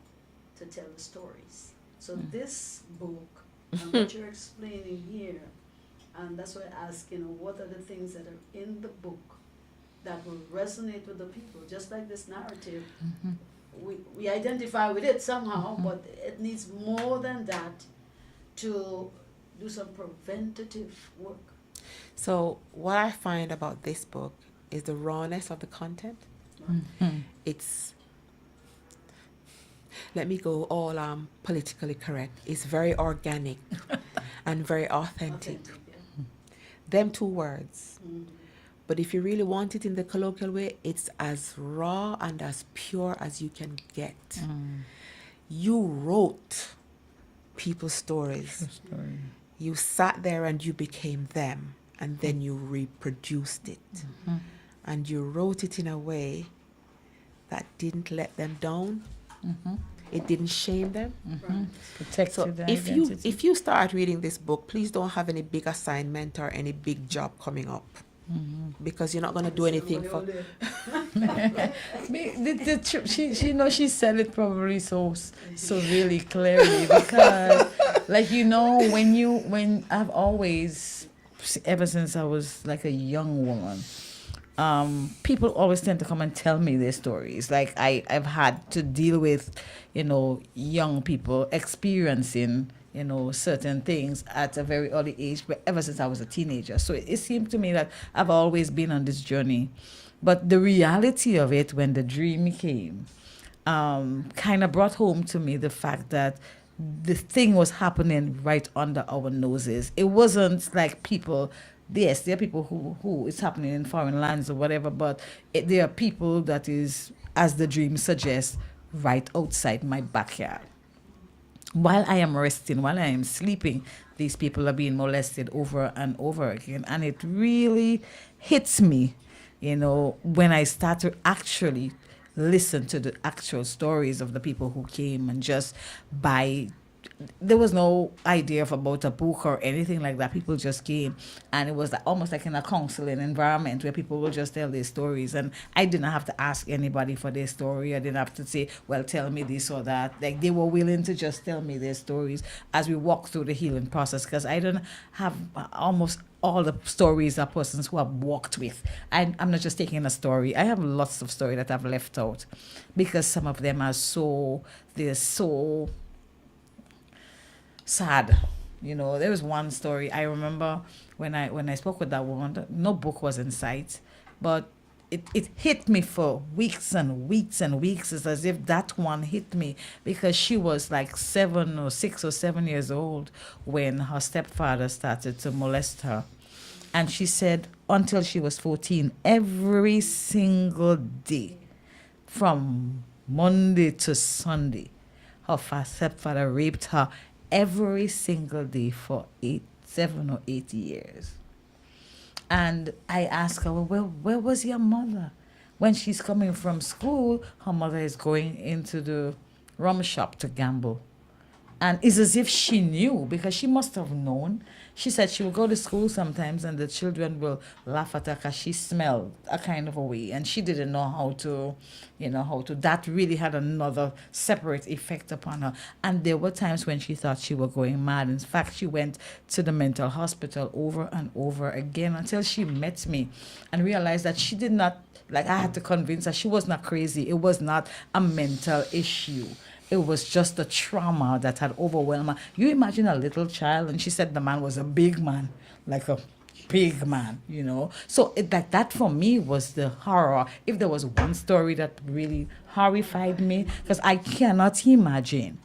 S1: to tell the stories. So this book, and what you're explaining here, and that's why I ask, what are the things that are in the book that will resonate with the people, just like this narrative. We identify with it somehow, but it needs more than that to do some preventative work.
S3: So what I find about this book is the rawness of the content. It's, let me go all politically correct. It's very organic and very authentic. Them two words. But if you really want it in the colloquial way, it's as raw and as pure as you can get. You wrote people's stories. You sat there and you became them, and then you reproduced it. And you wrote it in a way that didn't let them down. It didn't shame them.
S2: Protected
S3: So
S2: their
S3: if
S2: identity.
S3: you start reading this book, please don't have any big assignment or any big job coming up. Because you're not going to do anything for.
S2: She said it probably so really clearly, because when I've always, ever since I was like a young woman, people always tend to come and tell me their stories. Like I've had to deal with, young people experiencing, certain things at a very early age, but ever since I was a teenager. So it seemed to me that I've always been on this journey. But the reality of it, when the dream came, kind of brought home to me the fact that the thing was happening right under our noses. It wasn't like people, yes, there are people who it's happening in foreign lands or whatever, but there are people that is, as the dream suggests, right outside my backyard. While I am resting, while I am sleeping, these people are being molested over and over again. And it really hits me, when I start to actually listen to the actual stories of the people who came, and just there was no idea about a book or anything like that. People just came, and it was almost like in a counseling environment where people will just tell their stories, and I didn't have to ask anybody for their story. I didn't have to say, well, tell me this or that. Like, they were willing to just tell me their stories as we walk through the healing process, because I don't have almost all the stories are persons who I've walked with. I'm not just taking a story. I have lots of stories that I've left out, because some of them are they're so sad. There was one story I remember when I spoke with that woman. No book was in sight, but it hit me for weeks and weeks and weeks. It's as if that one hit me, because she was like 6 or 7 years old when her stepfather started to molest her. And she said until she was 14, every single day, from Monday to Sunday, her stepfather raped her every single day for 7 or 8 years. And I asked her, well, where was your mother? When she's coming from school, her mother is going into the rum shop to gamble. And it's as if she knew, because she must have known. She said she would go to school sometimes and the children will laugh at her because she smelled a kind of a way and she didn't know how to, that really had another separate effect upon her. And there were times when she thought she was going mad. In fact, she went to the mental hospital over and over again until she met me and realized that she did not, like, I had to convince her she was not crazy. It was not a mental issue. It was just the trauma that had overwhelmed her. You imagine a little child, and she said the man was a big man, like a big man, So like that for me was the horror. If there was one story that really horrified me, because I cannot imagine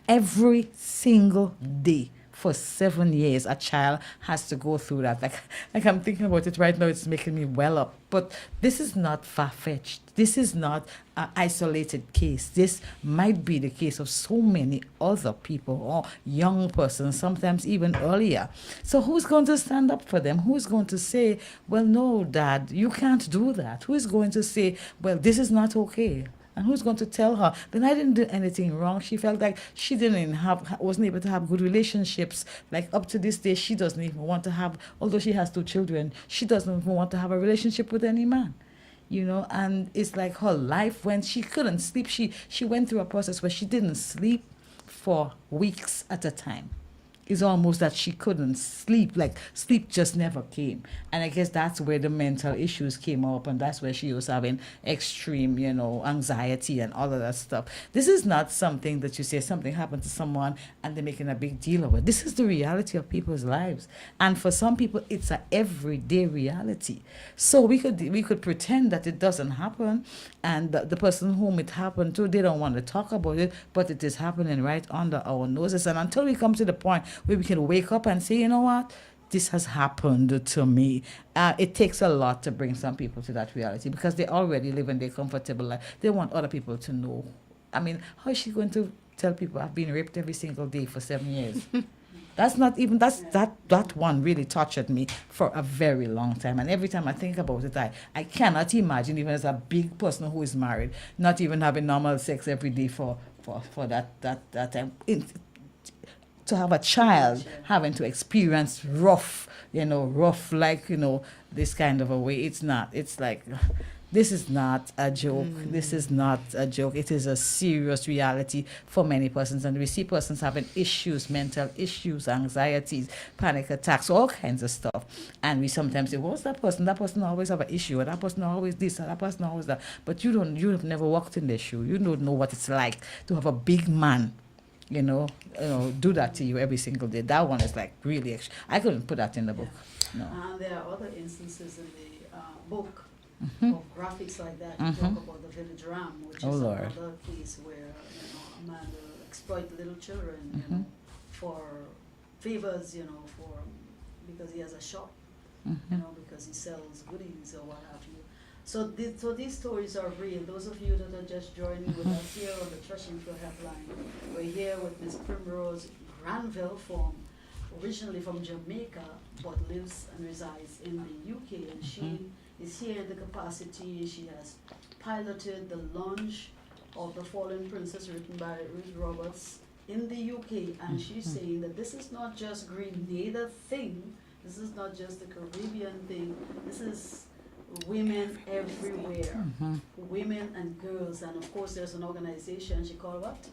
S2: every single day for 7 years a child has to go through that. Like I'm thinking about it right now, it's making me well up. But this is not far-fetched. This is not an isolated case. This might be the case of so many other people or young persons, sometimes even earlier. So who's going to stand up for them? Who's going to say, well, no, Dad, you can't do that? Who is going to say, well, this is not okay? And who's going to tell her? Then I didn't do anything wrong. She felt like she wasn't able to have good relationships. Like up to this day, she doesn't even want to have, although she has 2 children, she doesn't even want to have a relationship with any man. And it's like her life when she couldn't sleep. She went through a process where she didn't sleep for weeks at a time. It's almost that she couldn't sleep, like sleep just never came. And I guess that's where the mental issues came up, and that's where she was having extreme, anxiety and all of that stuff. This is not something that you say something happened to someone and they're making a big deal of it. This is the reality of people's lives. And for some people, it's an everyday reality. So we could pretend that it doesn't happen, and the person whom it happened to, they don't want to talk about it, but it is happening right under our noses. And until we come to the point where we can wake up and say, you know what, this has happened to me. It takes a lot to bring some people to that reality because they already live in their comfortable life. They want other people to know. I mean, how is she going to tell people I've been raped every single day for 7 years? That's not even, that one really tortured me for a very long time. And every time I think about it, I cannot imagine, even as a big person who is married, not even having normal sex every day for that time. To have a child having to experience rough, this kind of a way. It's like, this is not a joke. This is not a joke. It is a serious reality for many persons. And we see persons having issues, mental issues, anxieties, panic attacks, all kinds of stuff. And we sometimes say, what's that person? That person always have an issue, or that person always this, or that person always that. But you have never walked in their shoe. You don't know what it's like to have a big man do that to you every single day. That one is like really I couldn't put that in the book. No.
S1: There are other instances in the book of graphics like that. You talk about the village ram, which is another case where a man will exploit little children for favors, because he has a shop, because he sells goodies or what have you. So these stories are real. Those of you that are just joining with us here on the Threshing Floor Helpline, we're here with Miss Primrose Granville, originally from Jamaica, but lives and resides in the UK. And she is here in the capacity. She has piloted the launch of The Fallen Princess, written by Ruth Roberts, in the UK. And she's saying that this is not just Grenada thing. This is not just the Caribbean thing. This is women everywhere, women and girls. And of course there's an organization she called what?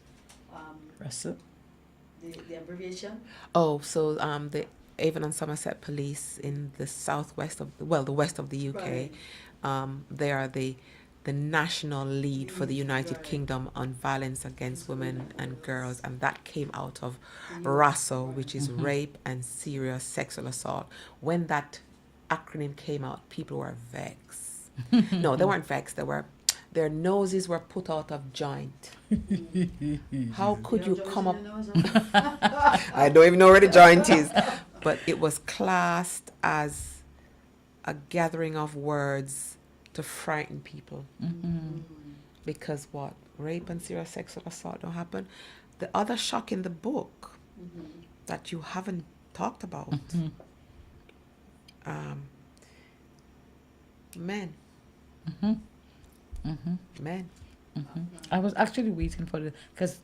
S2: Russell.
S1: The abbreviation?
S3: So the Avon and Somerset Police in the southwest of, the west of the UK, right. They are the national lead for the United Kingdom on violence against women and girls, and that came out of RASO, which is rape and serious sexual assault. When that acronym came out, people were vexed. No, they weren't vexed. Their noses were put out of joint. How could you come up? I don't even know where the joint is. But it was classed as a gathering of words to frighten people. Because what? Rape and serious sexual assault don't happen. The other shock in the book that you haven't talked about, men. Men.
S2: I was actually waiting for because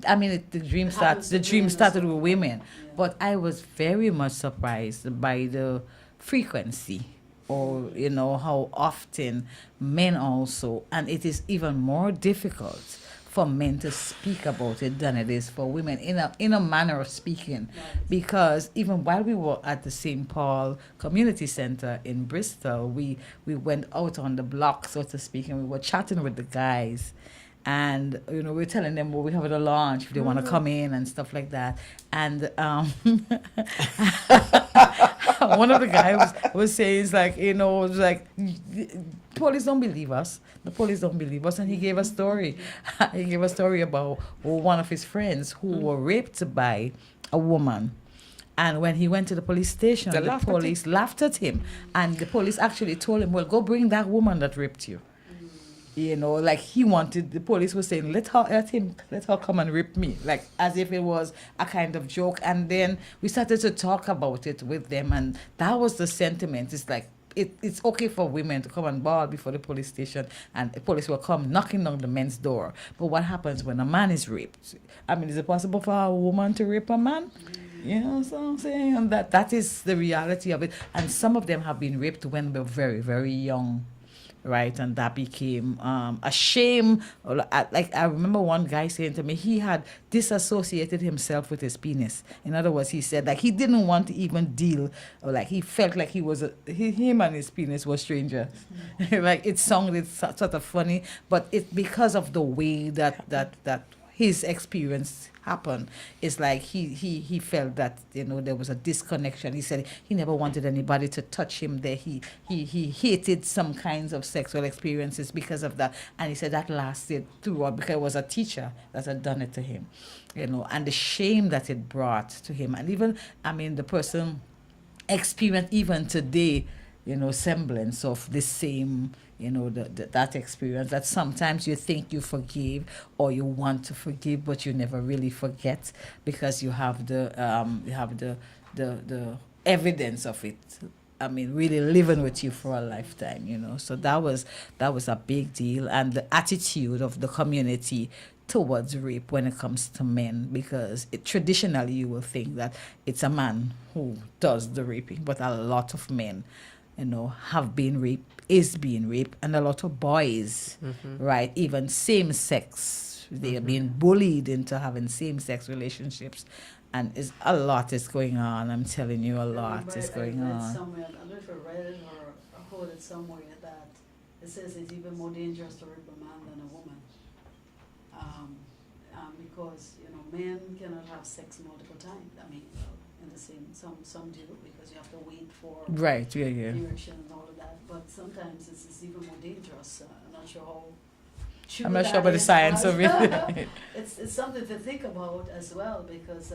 S2: I mean the dream
S1: It happens
S2: the
S1: to
S2: dream
S1: men as
S2: started
S1: well.
S2: with women,
S1: Yeah.
S2: but I was very much surprised by the frequency, or how often men also, and it is even more difficult for men to speak about it than it is for women, in a manner of speaking,
S1: Right.
S2: because even while we were at the St. Paul Community Center in Bristol, we went out on the block, so to speak, and we were chatting with the guys. And we're telling them, well, we have a launch if they want to come in and stuff like that. And one of the guys was saying, it's like, it was like, police don't believe us. The police don't believe us. And he gave a story. He gave a story about one of his friends who were raped by a woman. And when he went to the police station, the police laughed at him. And the police actually told him, well, go bring that woman that raped you. Like he wanted, the police was saying, let her come and rape me, like as if it was a kind of joke. And then we started to talk about it with them, and that was the sentiment. It's like it's okay for women to come and bawl before the police station, and the police will come knocking on the men's door. But what happens when a man is raped? I mean, is it possible for a woman to rape a man? You know what I'm saying? And that is the reality of it. And some of them have been raped when they were very, very young. Right, and that became a shame. Like I remember one guy saying to me, he had disassociated himself with his penis. In other words, he said like he didn't want to even deal, or like he felt like he was him and his penis were strangers. Like it sounded sort of funny, but it because of the way that his experience happened, it's like he felt that there was a disconnection. He said he never wanted anybody to touch him there. He hated some kinds of sexual experiences because of that, and he said that lasted throughout because it was a teacher that had done it to him, and the shame that it brought to him. And even the person experienced even today semblance of the same, that experience, that sometimes you think you forgive or you want to forgive, but you never really forget because you have the evidence of it. I mean, really living with you for a lifetime. So that was a big deal, and the attitude of the community towards rape when it comes to men, because traditionally you will think that it's a man who does the raping, but a lot of men have been raped, is being raped, and a lot of boys, right, even same sex, they are being bullied into having same sex relationships, and a lot is going on. I'm telling you, a lot is going
S1: I read
S2: on.
S1: somewhere, I don't know if I read it or I heard it somewhere, that it says it's even more dangerous to rape a man than a woman, because men cannot have sex multiple times. I mean, in the same, some do, because you have to wait for
S2: Right, yeah.
S1: erection and all of that. But sometimes it's even more dangerous. I'm not sure how true
S2: I'm not
S1: that
S2: sure about the
S1: is,
S2: science
S1: but
S2: of it.
S1: it's something to think about as well, because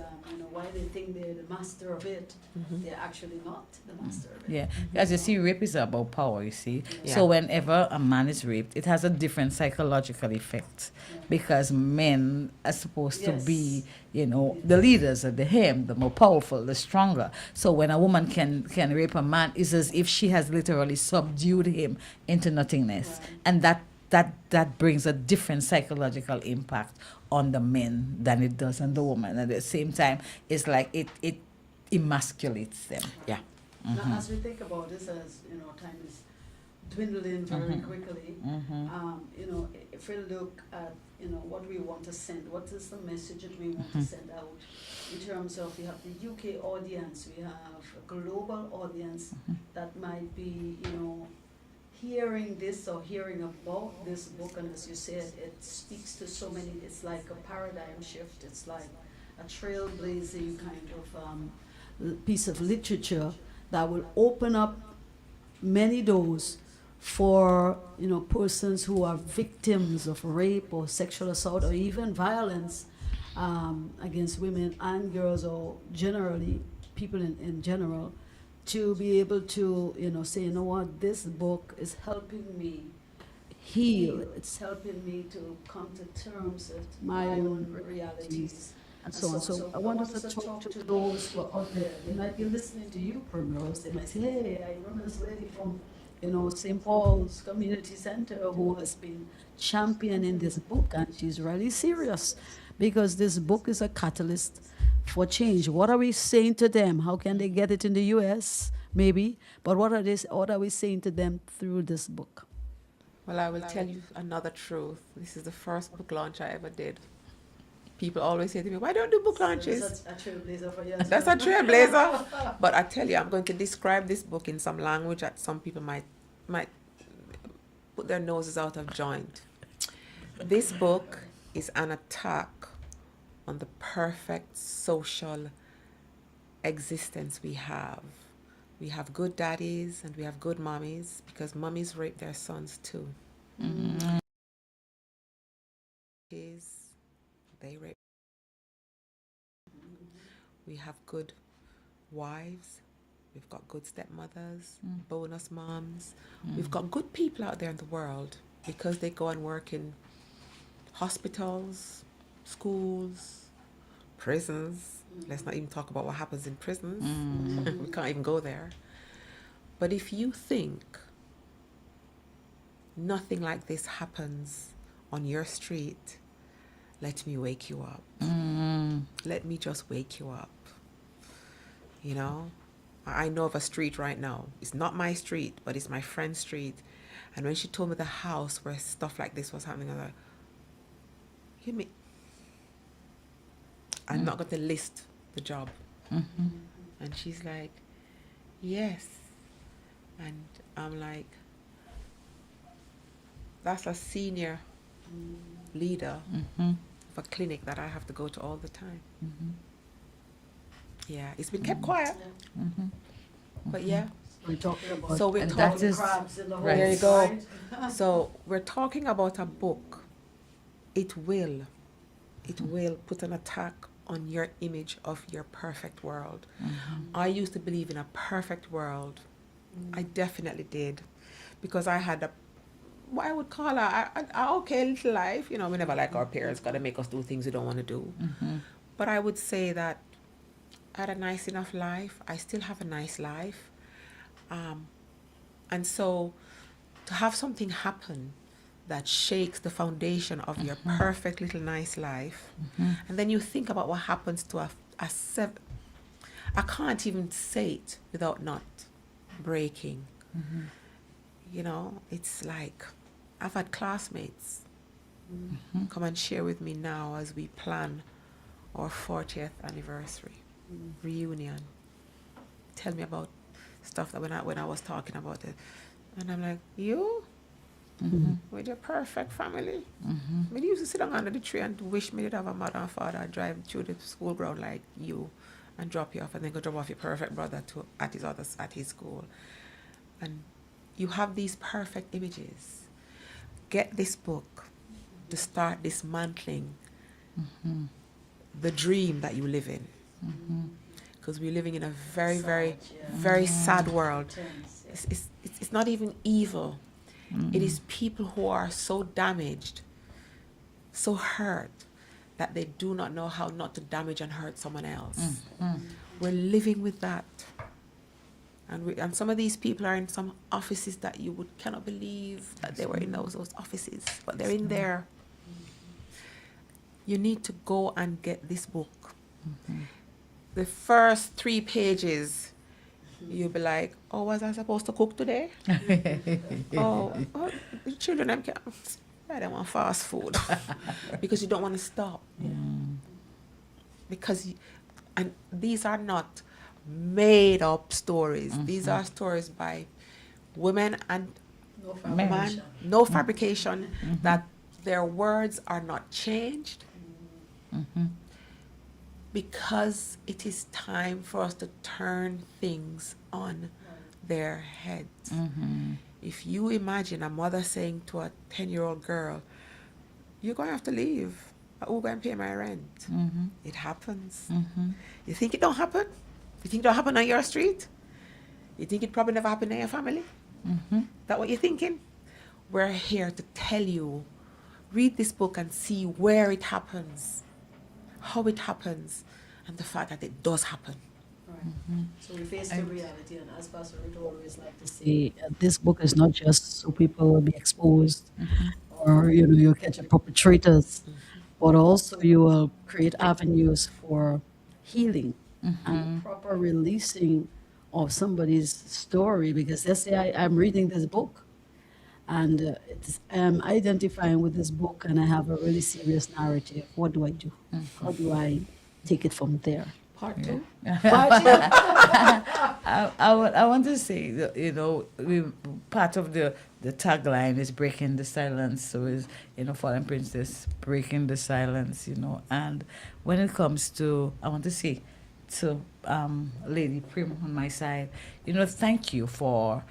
S1: why they think they're the master of it, they're actually not the master of it.
S2: Yeah, as you see, rape is about power, you see.
S1: Yeah.
S2: So whenever a man is raped, it has a different psychological effect, because men are supposed to be, the leaders of the him, the more powerful, the stronger. So when a woman can rape a man, it's as if she has literally subdued him into nothingness.
S1: Right.
S2: And that brings a different psychological impact on the men than it does on the woman. At the same time, it's like it emasculates them.
S3: Yeah.
S1: Now, as we think about this, as time is dwindling very quickly. If we look at what we want to send, what is the message that we want to send out in terms of, we have the UK audience, we have a global audience that might be hearing this or hearing about this book, and as you said, it speaks to so many. It's like a paradigm shift. It's like a trailblazing kind of piece of literature that will open up many doors for persons who are victims of rape or sexual assault or even violence against women and girls, or generally people in general, to be able to say, what, this book is helping me heal. It's helping me to come to terms with my own realities and so on. So I want us to talk to those who are out there. They might be listening to you, Primrose. They might say, hey, I remember this lady from St. Paul's Community Center, who has been championing this book, and she's really serious because this book is a catalyst for change. What are we saying to them? How can they get it in the U.S. maybe? But what are we saying to them through this book?
S3: Well, I will tell you another truth. This is the first book launch I ever did. People always say to me, "Why don't you do book launches?"
S1: That's a trailblazer for you.
S3: That's a trailblazer. But I tell you, I'm going to describe this book in some language that some people might put their noses out of joint. This book is an attack on the perfect social existence we have. We have good daddies and we have good mommies, because mommies rape their sons too. Mm-hmm. They rape. We have good wives. We've got good stepmothers, bonus moms. We've got good people out there in the world because they go and work in hospitals, schools, prisons. Let's not even talk about what happens in prisons. We can't even go there. But if you think nothing like this happens on your street, let me wake you up. Let me just wake you up. I know of a street right now. It's not my street, but it's my friend's street. And when she told me the house where stuff like this was happening, I was like, you mean? I'm not going to list the job. And she's like, yes. And I'm like, that's a senior leader of a clinic that I have to go to all the time. Yeah, it's been kept quiet. But yeah.
S1: We're talking about
S3: So we're talking
S1: crabs in the hole.
S3: There you go. So we're talking about a book. It will put an attack on your image of your perfect world. I used to believe in a perfect world. I definitely did, because I had what I would call a okay little life. We never like our parents got to make us do things we don't want to do. But I would say that I had a nice enough life. I still have a nice life. And so to have something happen that shakes the foundation of your perfect little nice life, and then you think about what happens to I can't even say it without not breaking. It's like I've had classmates come and share with me now as we plan our 40th anniversary reunion. Tell me about stuff that when I was talking about it, and I'm like, you with your perfect family. Me used to sit down under the tree and wish me did have a mother and father drive through the school ground like you and drop you off, and then go drop off your perfect brother at his school. And you have these perfect images. Get this book to start dismantling the dream that you live in. Because we're living in a very, very sad world. It's not even evil. It is people who are so damaged, so hurt, that they do not know how not to damage and hurt someone else. We're living with that. And some of these people are in some offices that you cannot believe that they were in those offices, but they're in there. You need to go and get this book. The first 3 pages, you'll be like, oh, was I supposed to cook today? oh, the children, I don't want fast food. Because you don't want to stop. Because and these are not made up stories. These are stories by women and men. No fabrication. That their words are not changed. Because it is time for us to turn things on their heads. If you imagine a mother saying to a 10-year-old girl, you're going to have to leave. Who's going to pay my rent? It happens. You think it don't happen? You think it don't happen on your street? You think it probably never happened in your family? That what you're thinking? We're here to tell you, read this book and see where it happens, how it happens, and the fact that it does happen.
S1: Right. So we face the
S2: And-
S1: reality, and as Pastor Ruth always like to say, this book is not just so people will be exposed, or you catch the perpetrators, but also you will create avenues for healing and proper releasing of somebody's story. Because let's say I'm reading this book, and I'm identifying with this book, and I have a really serious narrative. What do I do? How do I take it from there?
S3: Part two.
S2: I want to say that, part of the tagline is breaking the silence. So is Fallen Princess breaking the silence. And when it comes to, I want to say to Lady Prim on my side, thank you for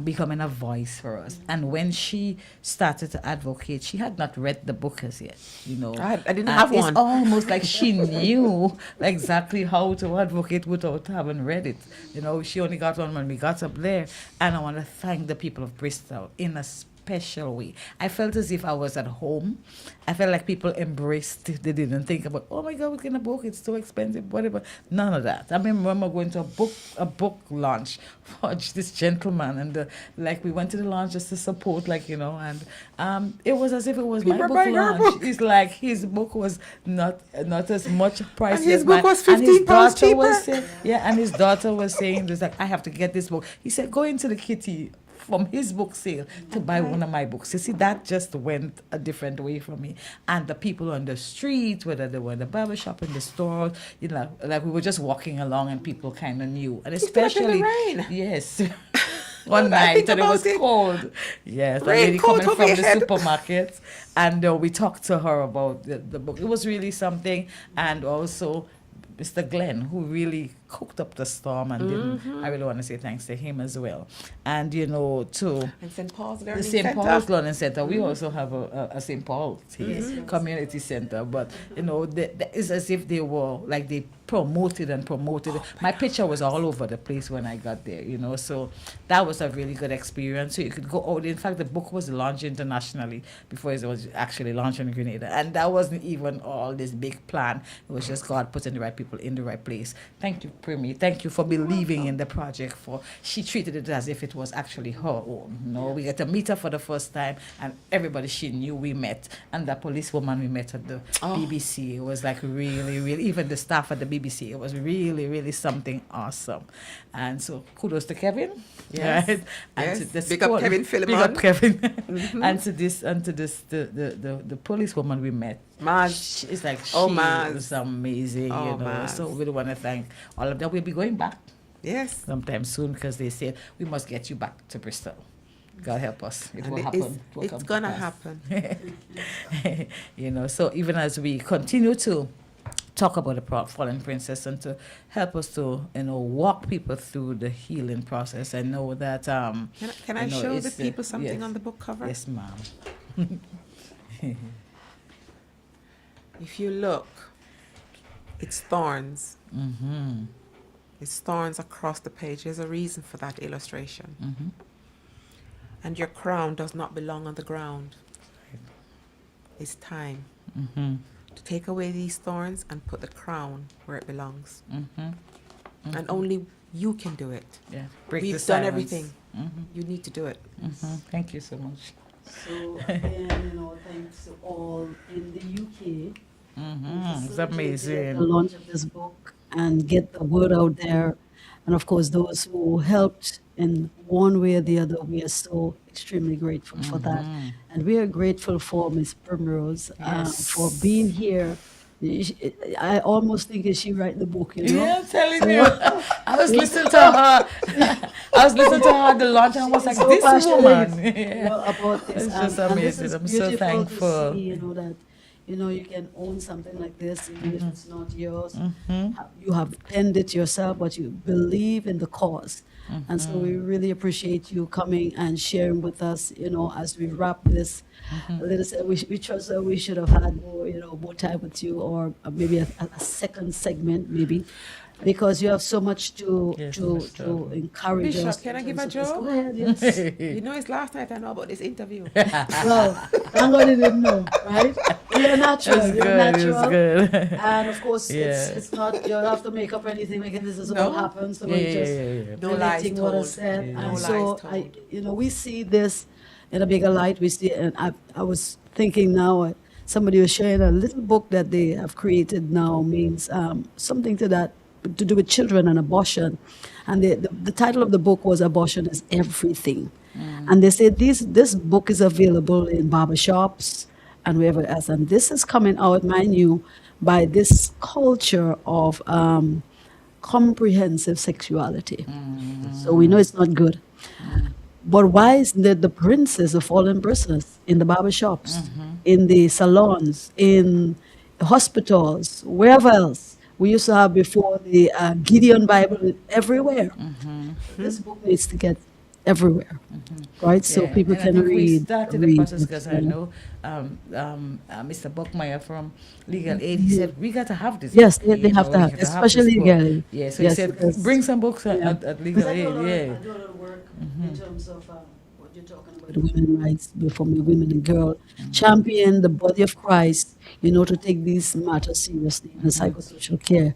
S2: becoming a voice for us. And when she started to advocate, she had not read the book as yet,
S3: I didn't
S2: And
S3: have
S2: it's
S3: one.
S2: almost like she knew exactly how to advocate without having read it. She only got one when we got up there. And I want to thank the people of Bristol in a special way. I felt as if I was at home. I felt like people embraced it. They didn't think about, oh my God, we're getting a book, it's too expensive, whatever. None of that. I remember going to a book launch for this gentleman, and we went to the launch just to support, and it was as if it was
S3: People
S2: my
S3: were
S2: book
S3: buying our
S2: launch.
S3: book.
S2: It's like his book was not as much pricey
S3: And his
S2: as
S3: book
S2: mine.
S3: was
S2: And his
S3: £15
S2: daughter was
S3: cheaper.
S2: saying, and his daughter was saying, there's I have to get this book. He said, go into the kitty from his book sale to buy one of my books. You see, that just went a different way for me. And the people on the street, whether they were in the barber shop, in the store, we were just walking along and people kind of knew. And
S3: You stood up in the
S2: especially,
S3: rain.
S2: yes. One
S3: I
S2: night,
S3: think
S2: and it was
S3: about it.
S2: cold. Yes, a
S3: Rain
S2: lady
S3: coat
S2: coming
S3: over
S2: from
S3: your
S2: the
S3: head.
S2: supermarket, and we talked to her about the book. It was really something, and also Mr. Glenn, who really cooked up the storm, and I really want to say thanks to him as well. And to
S3: And St. Paul's
S2: the
S3: Learning
S2: St.
S3: Center.
S2: Paul's Learning Center, we also have a St. Paul's community center, but it's as if they were they promoted and promoted. My picture was all over the place when I got there, so that was a really good experience. So you could go out. In fact, the book was launched internationally before it was actually launched in Grenada, and that wasn't even all this big plan. It was just God putting the right people in the right place. Thank you, Primi. Thank you for believing in the project. She treated it as if it was actually her own. We got to meet her for the first time, and everybody she knew we met, and the policewoman we met at the BBC. It was really, really, even the staff at the BBC. It was really, really something awesome. And so kudos to Kevin.
S3: Yes.
S2: Right? And
S3: Yes.
S2: to the
S3: Big up
S2: school-
S3: Kevin
S2: Big
S3: Philemon.
S2: up Kevin. And to this the policewoman we met.
S3: Maz.
S2: It's like she
S3: Maz.
S2: was amazing,
S3: Oh, Maz.
S2: So we want to thank all of them. We'll be going back
S3: Yes.
S2: sometime soon because they said we must get you back to Bristol. God help us. It
S3: And
S2: will
S3: it
S2: happen.
S3: is-
S2: It will
S3: it's
S2: come to
S3: gonna
S2: pass.
S3: happen.
S2: So even as we continue to talk about the Fallen Princess and to help us to, walk people through the healing process, I know that.
S3: Can I
S2: know
S3: show the
S2: it's,
S3: people something
S2: yes.
S3: on the book cover?
S2: Yes, ma'am.
S3: If you look, it's thorns.
S2: Mm-hmm.
S3: It's thorns across the page. There's a reason for that illustration.
S2: Mm-hmm.
S3: And your crown does not belong on the ground. It's time
S2: Mm-hmm.
S3: to take away these thorns and put the crown where it belongs.
S2: Mm-hmm.
S3: And only you can do it.
S2: Yeah. Break
S3: We've
S2: the
S3: done
S2: silence.
S3: everything.
S2: Mm-hmm.
S3: You need to do it.
S2: Mm-hmm. Thank you so much.
S1: So again, thanks to all in the UK.
S2: Mm-hmm. It's
S1: The
S2: amazing.
S1: launch of this book and get the word out there. And of course, those who helped in one way or the other, we are so extremely grateful for that. And we are grateful for Miss Primrose for being here. I almost think is she write the book,
S2: Yeah, I'm telling you. I was listening to her. I was listening to her at the launch and I was like,
S1: So
S2: this
S1: passionate,
S2: woman.
S1: about this.
S2: It's just
S1: And this
S2: amazing.
S1: is
S2: I'm so
S1: beautiful
S2: thankful.
S1: To see, that you can own something like this, even if it's not yours. You have penned it yourself, but you believe in the cause. And so we really appreciate you coming and sharing with us, as we wrap this. We trust that we should have had more, more time with you, or maybe a second segment, maybe. because you have so much to
S2: Yes,
S1: to
S2: Mr.
S1: to encourage
S3: Bishop,
S1: us.
S3: can I
S1: in
S3: give a
S1: terms of this. Go
S3: joke?
S1: ahead, yes.
S3: You know, it's last night I know about this interview.
S1: Well, thank God you didn't know, right? You're natural.
S2: It's
S1: You're
S2: good. It's
S1: natural.
S2: good.
S1: And of course,
S2: Yeah.
S1: it's not, you don't have to make up anything, like this is
S3: No.
S1: what happened. So
S2: Yeah,
S1: we're
S2: yeah,
S1: just
S2: yeah, yeah.
S3: No lies
S1: relating what I
S3: told.
S1: said.
S2: Yeah.
S3: No
S1: And
S3: lies
S1: so
S3: told.
S1: we see this in a bigger light. We see, and I was thinking now, somebody was sharing a little book that they have created now, means something to do with children and abortion. And the title of the book was Abortion is Everything. And they said this book is available in barbershops and wherever else. And this is coming out, mind you, by this culture of comprehensive sexuality. So we know it's not good. But why is the princess, the fallen princess, in the barbershops, in the salons, in hospitals, wherever else? We used to have before the Gideon Bible everywhere. This book needs to get everywhere, right? So
S2: Yeah,
S1: people
S2: and I
S1: can
S2: think we
S1: read.
S2: started the
S1: read
S2: process
S1: it,
S2: because I
S1: yeah.
S2: know Mr. Buckmeyer from Legal Aid. He said we got to have this.
S1: Yes,
S2: book,
S1: they
S2: you
S1: have
S2: know,
S1: to
S2: we
S1: have,
S2: got this
S1: especially
S2: book.
S1: legally.
S2: Yeah, so
S1: Yes,
S2: he said
S1: because-
S2: bring some books
S1: Yeah.
S2: at Legal
S1: Because
S2: Aid.
S1: I
S2: Yeah.
S1: do a lot of work in terms of what you're talking about, the women's rights from the women and girl, champion the body of Christ, to take these matters seriously, and the psychosocial care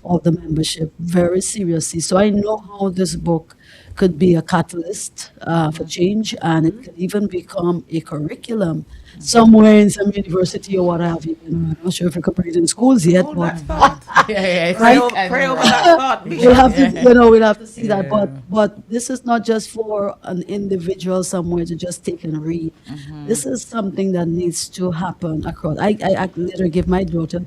S1: of the membership very seriously. So I know how this book could be a catalyst for change, and it could even become a curriculum somewhere in some university or what have you. I'm not sure if it could be in schools yet,
S3: Hold
S1: but
S3: that thought.
S2: Yeah, yeah, it's
S3: Pray,
S2: like
S3: o- pray
S2: kind
S3: over
S2: of-
S3: that thought, Bishop.
S1: we'll have to, we'll have to see that.
S2: Yeah.
S1: But this is not just for an individual somewhere to just take and read. This is something that needs to happen across. I later give my daughter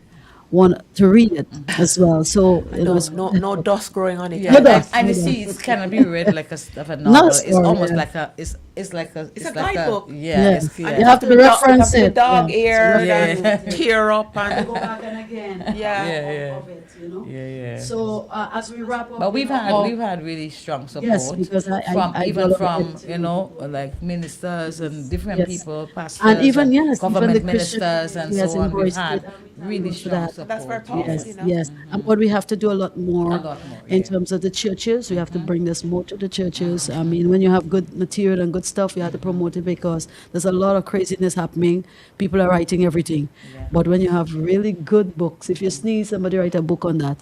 S1: one to read it as well. So
S3: No,
S1: it's
S3: no dust growing on it.
S2: Yeah,
S1: No,
S2: and,
S1: that's-
S2: and you
S1: no,
S2: see,
S1: that's-
S2: it's kind of be read like a
S1: Not
S2: novel.
S1: a
S2: It's
S1: story,
S2: almost
S1: yeah.
S2: like it's like a
S3: It's a
S2: like
S3: guidebook.
S2: yeah,
S1: Yes.
S2: it's
S1: You
S2: yeah.
S1: have to be
S3: It
S1: referenced
S3: have to be
S1: it,
S3: dog
S1: yeah.
S3: eared
S2: Yeah.
S3: and tear up
S1: go
S3: and
S1: back and again.
S3: Yeah.
S2: Yeah, yeah.
S1: Of it,
S2: Yeah, yeah.
S1: So as we wrap up,
S2: But we've
S1: all-
S2: had really strong support
S1: Yes, because I
S2: from
S1: do a
S2: even
S1: lot of
S2: from
S1: editing.
S2: like ministers and different
S1: Yes.
S2: people, pastors
S1: And even, yes,
S2: government
S1: even the Christian
S2: ministers and
S1: community has
S2: so on. We've
S1: embraced
S2: had
S1: it, and we thank
S2: really
S1: God for
S2: strong
S1: that.
S2: support.
S3: That's very powerful.
S1: Yes,
S3: you know?
S1: yes. But we have to do a lot more,
S2: A lot more,
S1: in
S2: yeah.
S1: terms of the churches. We have to bring this more to the churches. I mean, when you have good material and good stuff, you have to promote it because there's a lot of craziness happening. People are writing everything.
S2: Yeah.
S1: But when you have really good books, if you sneeze, somebody write a book on that.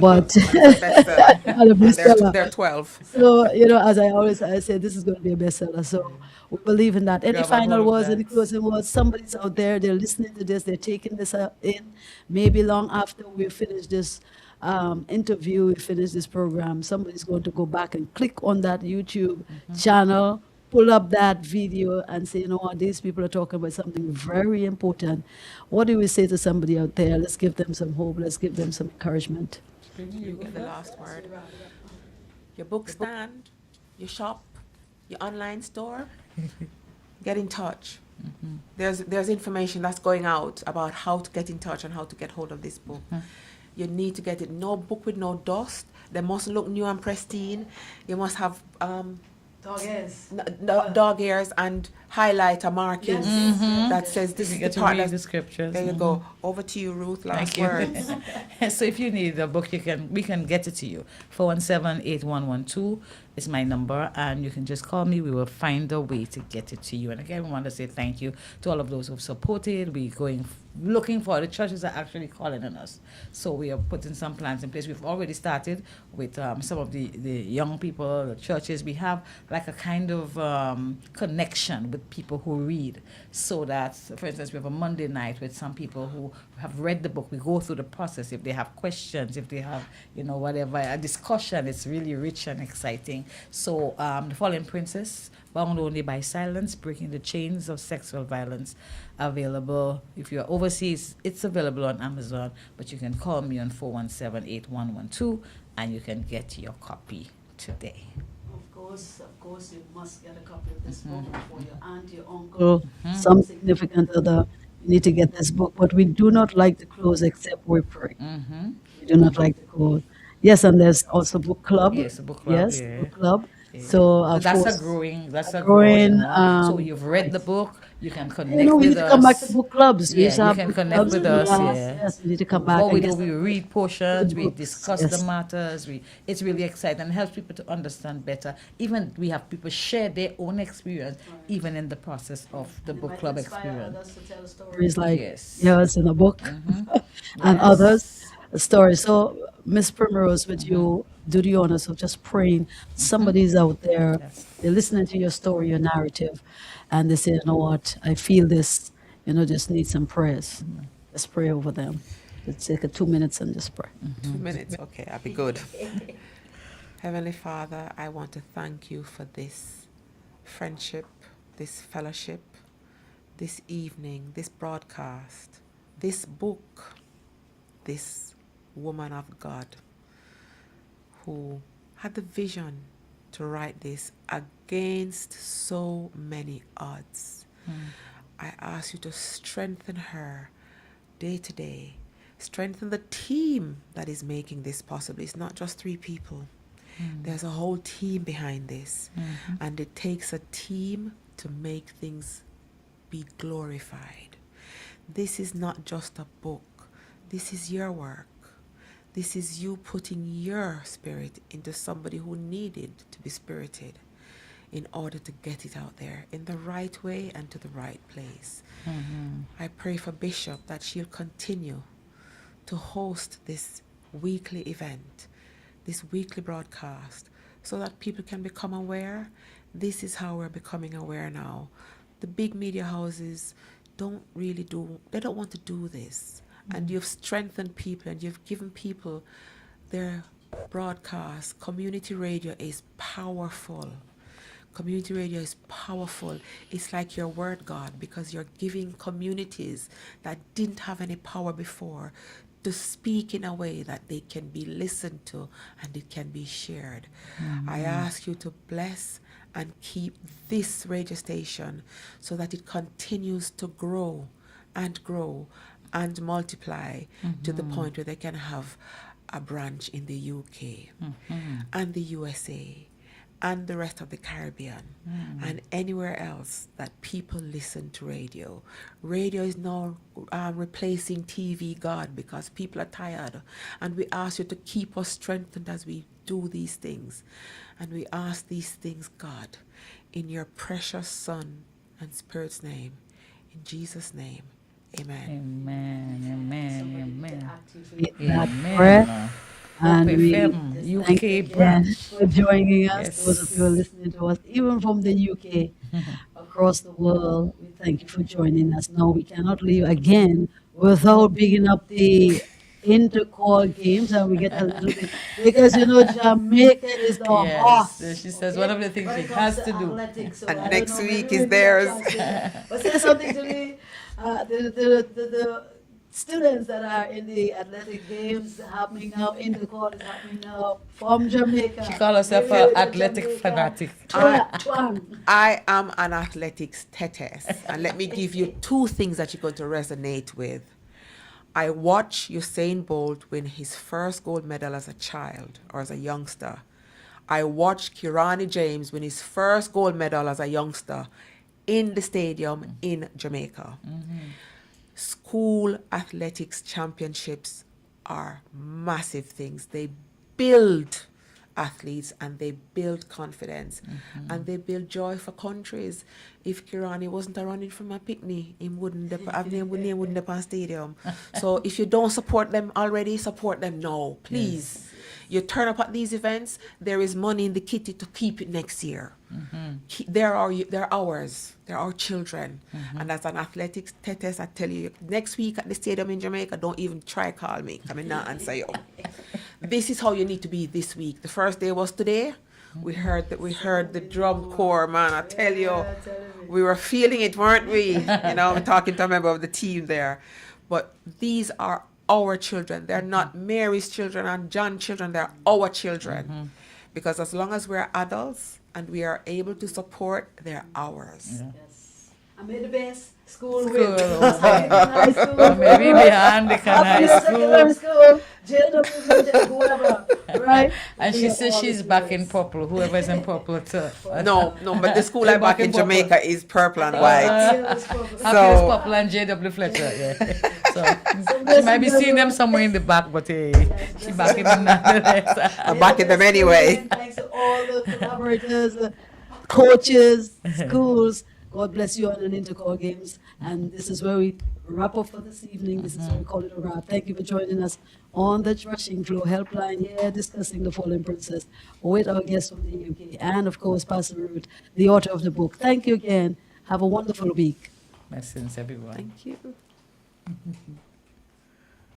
S1: But
S3: Bestseller.
S1: and a bestseller.
S3: They're 12.
S1: So, as I say, this is going to be a bestseller. So we believe in that. Any
S2: have a
S1: final
S2: lot of
S1: words, any
S2: that.
S1: closing words? Somebody's out there, they're listening to this, they're taking this in. Maybe long after we finish this interview, we finish this program, somebody's going to go back and click on that YouTube channel, pull up that video and say, you know what, these people are talking about something very important. What do we say to somebody out there? Let's give them some hope. Let's give them some encouragement.
S3: You get the last word. Your book stand, your shop, your online store. Get in touch. There's information that's going out about how to get in touch and how to get hold of this book. You need to get it. No book with no dust. They must look new and pristine. You must have dog ears and highlighter markings that says this
S2: You
S3: is
S2: get
S3: the
S2: to
S3: part
S2: read
S3: that's
S2: the scriptures.
S3: There you go. Over to you, Ruth. Last
S2: Thank you.
S3: words.
S2: So if you need the book, we can get it to you. 417-8112 is my number, and you can just call me. We will find a way to get it to you. And again, we want to say thank you to all of those who've supported. Looking for the churches are actually calling on us. So we are putting some plans in place. We've already started with some of the young people, the churches. We have like a kind of connection with people who read, so that, for instance, we have a Monday night with some people who have read the book. We go through the process. If they have questions, if they have, whatever, a discussion, it's really rich and exciting. So The Fallen Princess, Bound Only by Silence, Breaking the Chains of Sexual Violence, available. If you're overseas, it's available on Amazon, but you can call me on 417-8112 and you can get your copy today.
S1: Of course, you must get a copy of this book for your aunt, your uncle, some significant other. You need to get this book, but we do not like to close except we pray. We do not like to close. Yes, and there's also book club.
S2: Yes, a book club.
S1: Yes,
S2: Yeah.
S1: book club.
S2: Yeah.
S1: So,
S2: So
S1: of
S2: that's
S1: course,
S2: a growing
S1: growing,
S2: one. So you've read the book, You can
S4: You
S2: connect
S4: know, we
S2: with
S4: need to come back to
S2: us.
S4: book clubs. We used
S2: Yeah,
S4: to
S2: you
S4: have
S2: can
S4: book
S2: connect
S4: clubs
S2: with
S4: in the
S2: us.
S4: last.
S2: Yeah.
S4: Yes, we need to come back
S2: What we
S4: and
S2: do,
S4: get
S2: we
S4: some
S2: read portions,
S4: good
S2: we
S4: books.
S2: discuss the
S4: Yes.
S2: matters. It's really exciting and helps people to understand better. Even we have people share their own experience,
S1: Right.
S2: even in the process of the
S1: And it
S2: book
S1: might
S2: club
S1: inspire
S2: experience.
S1: others to tell
S4: Stories
S1: stories.
S4: like
S2: Yes.
S4: yours in a book and others
S2: Yes.
S4: stories. So, Miss Primrose, would
S2: Mm-hmm.
S4: you do the honors of just praying? Somebody's out there,
S2: Yes.
S4: they're listening to your story, your narrative, and they say, you know what, I feel this, just need some prayers. Let's pray over them. Let's take 2 minutes and just pray.
S3: 2 minutes, okay, I'll be good. Heavenly Father, I want to thank you for this friendship, this fellowship, this evening, this broadcast, this book, this woman of God who had the vision to write this against so many odds. I ask you to strengthen her day to day. Strengthen the team that is making this possible. It's not just 3 people. There's a whole team behind this. And it takes a team to make things be glorified. This is not just a book. This is your work. This is you putting your spirit into somebody who needed to be spirited in order to get it out there in the right way and to the right place. I pray for Bishop that she'll continue to host this weekly event, this weekly broadcast, so that people can become aware. This is how we're becoming aware now. The big media houses they don't want to do this. And you've strengthened people and you've given people their broadcast. Community radio is powerful. Community radio is powerful. It's like your word, God, because you're giving communities that didn't have any power before to speak in a way that they can be listened to and it can be shared. I ask you to bless and keep this radio station so that it continues to grow and multiply to the point where they can have a branch in the UK and the USA and the rest of the Caribbean and anywhere else that people listen to radio. Radio is now replacing TV, God, because people are tired. And we ask you to keep us strengthened as we do these things. And we ask these things, God, in your precious Son and Spirit's name. In Jesus' name, amen.
S2: Amen. Amen.
S1: Somebody to
S2: Amen.
S1: activate
S4: That
S2: Amen.
S4: prayer.
S2: Hope
S4: And we
S2: FM,
S4: thank you
S2: UK
S4: again
S2: branch.
S4: for joining us.
S2: Yes.
S4: Those of you who are listening to us, even from the UK, across the world, we thank you for joining us. Now, we cannot leave again without picking up the intercall games, and we get a little bit, because Jamaica is the
S2: Yes.
S4: horse.
S2: She says one of the things
S1: When
S2: she
S1: it comes
S2: has to do.
S1: athletics, so
S3: And
S1: I
S3: next
S1: don't know,
S3: week
S1: maybe
S3: is
S1: we
S3: theirs.
S1: But say something to the students that are in the athletic games happening now, in the court is happening now from Jamaica.
S2: She calls herself
S1: Maybe
S2: an
S1: with the
S2: athletic
S1: Jamaica
S2: fanatic.
S1: twang.
S3: I am an athletics tetes, and let me give you 2 things that you're going to resonate with. I watched Usain Bolt win his first gold medal as a child or as a youngster. I watched Kirani James win his first gold medal as a youngster in the stadium in Jamaica. School athletics championships are massive things. They build athletes and they build confidence and they build joy for countries. If Kirani wasn't a running from a picnic, he wouldn't have on stadium. So if you don't support them already, support them now, please. You turn up at these events, there is money in the kitty to keep it next year. They're ours. They're our children. And as an athletics tetes, I tell you, next week at the stadium in Jamaica, don't even try call me. I mean, not answer you. This is how you need to be this week. The first day was today. We heard the drum corps, man. I tell you, we were feeling it, weren't we? I'm talking to a member of the team there. But these are our children. They're not Mary's children and John's children. They're our children. Because as long as we're adults and we are able to support, they're ours.
S1: Yes. I made the best school
S2: School,
S1: win.
S2: okay.
S1: High school.
S2: Or maybe behind the high school.
S1: Secondary school. JW, whatever. Right?
S2: And she says she's back in purple. Whoever is in purple too.
S3: No, but the school I'm back in
S2: purple.
S3: Jamaica is purple and white.
S2: Happy
S3: So-
S2: is purple and J.W. Fletcher. Yeah. So she might be seeing them somewhere in the back, but hey, she back in them nonetheless.
S3: I'm backing them anyway.
S4: Thanks to all the collaborators, coaches, schools. God bless you on an Intercall Games. And this is where we wrap up for this evening. This is where we call it a wrap. Thank you for joining us on the Rushing Flow Helpline here, discussing The Fallen Princess with our guest from the UK. And, of course, Pastor Ruth, the author of the book. Thank you again. Have a wonderful week.
S2: Blessings, everyone.
S3: Thank you.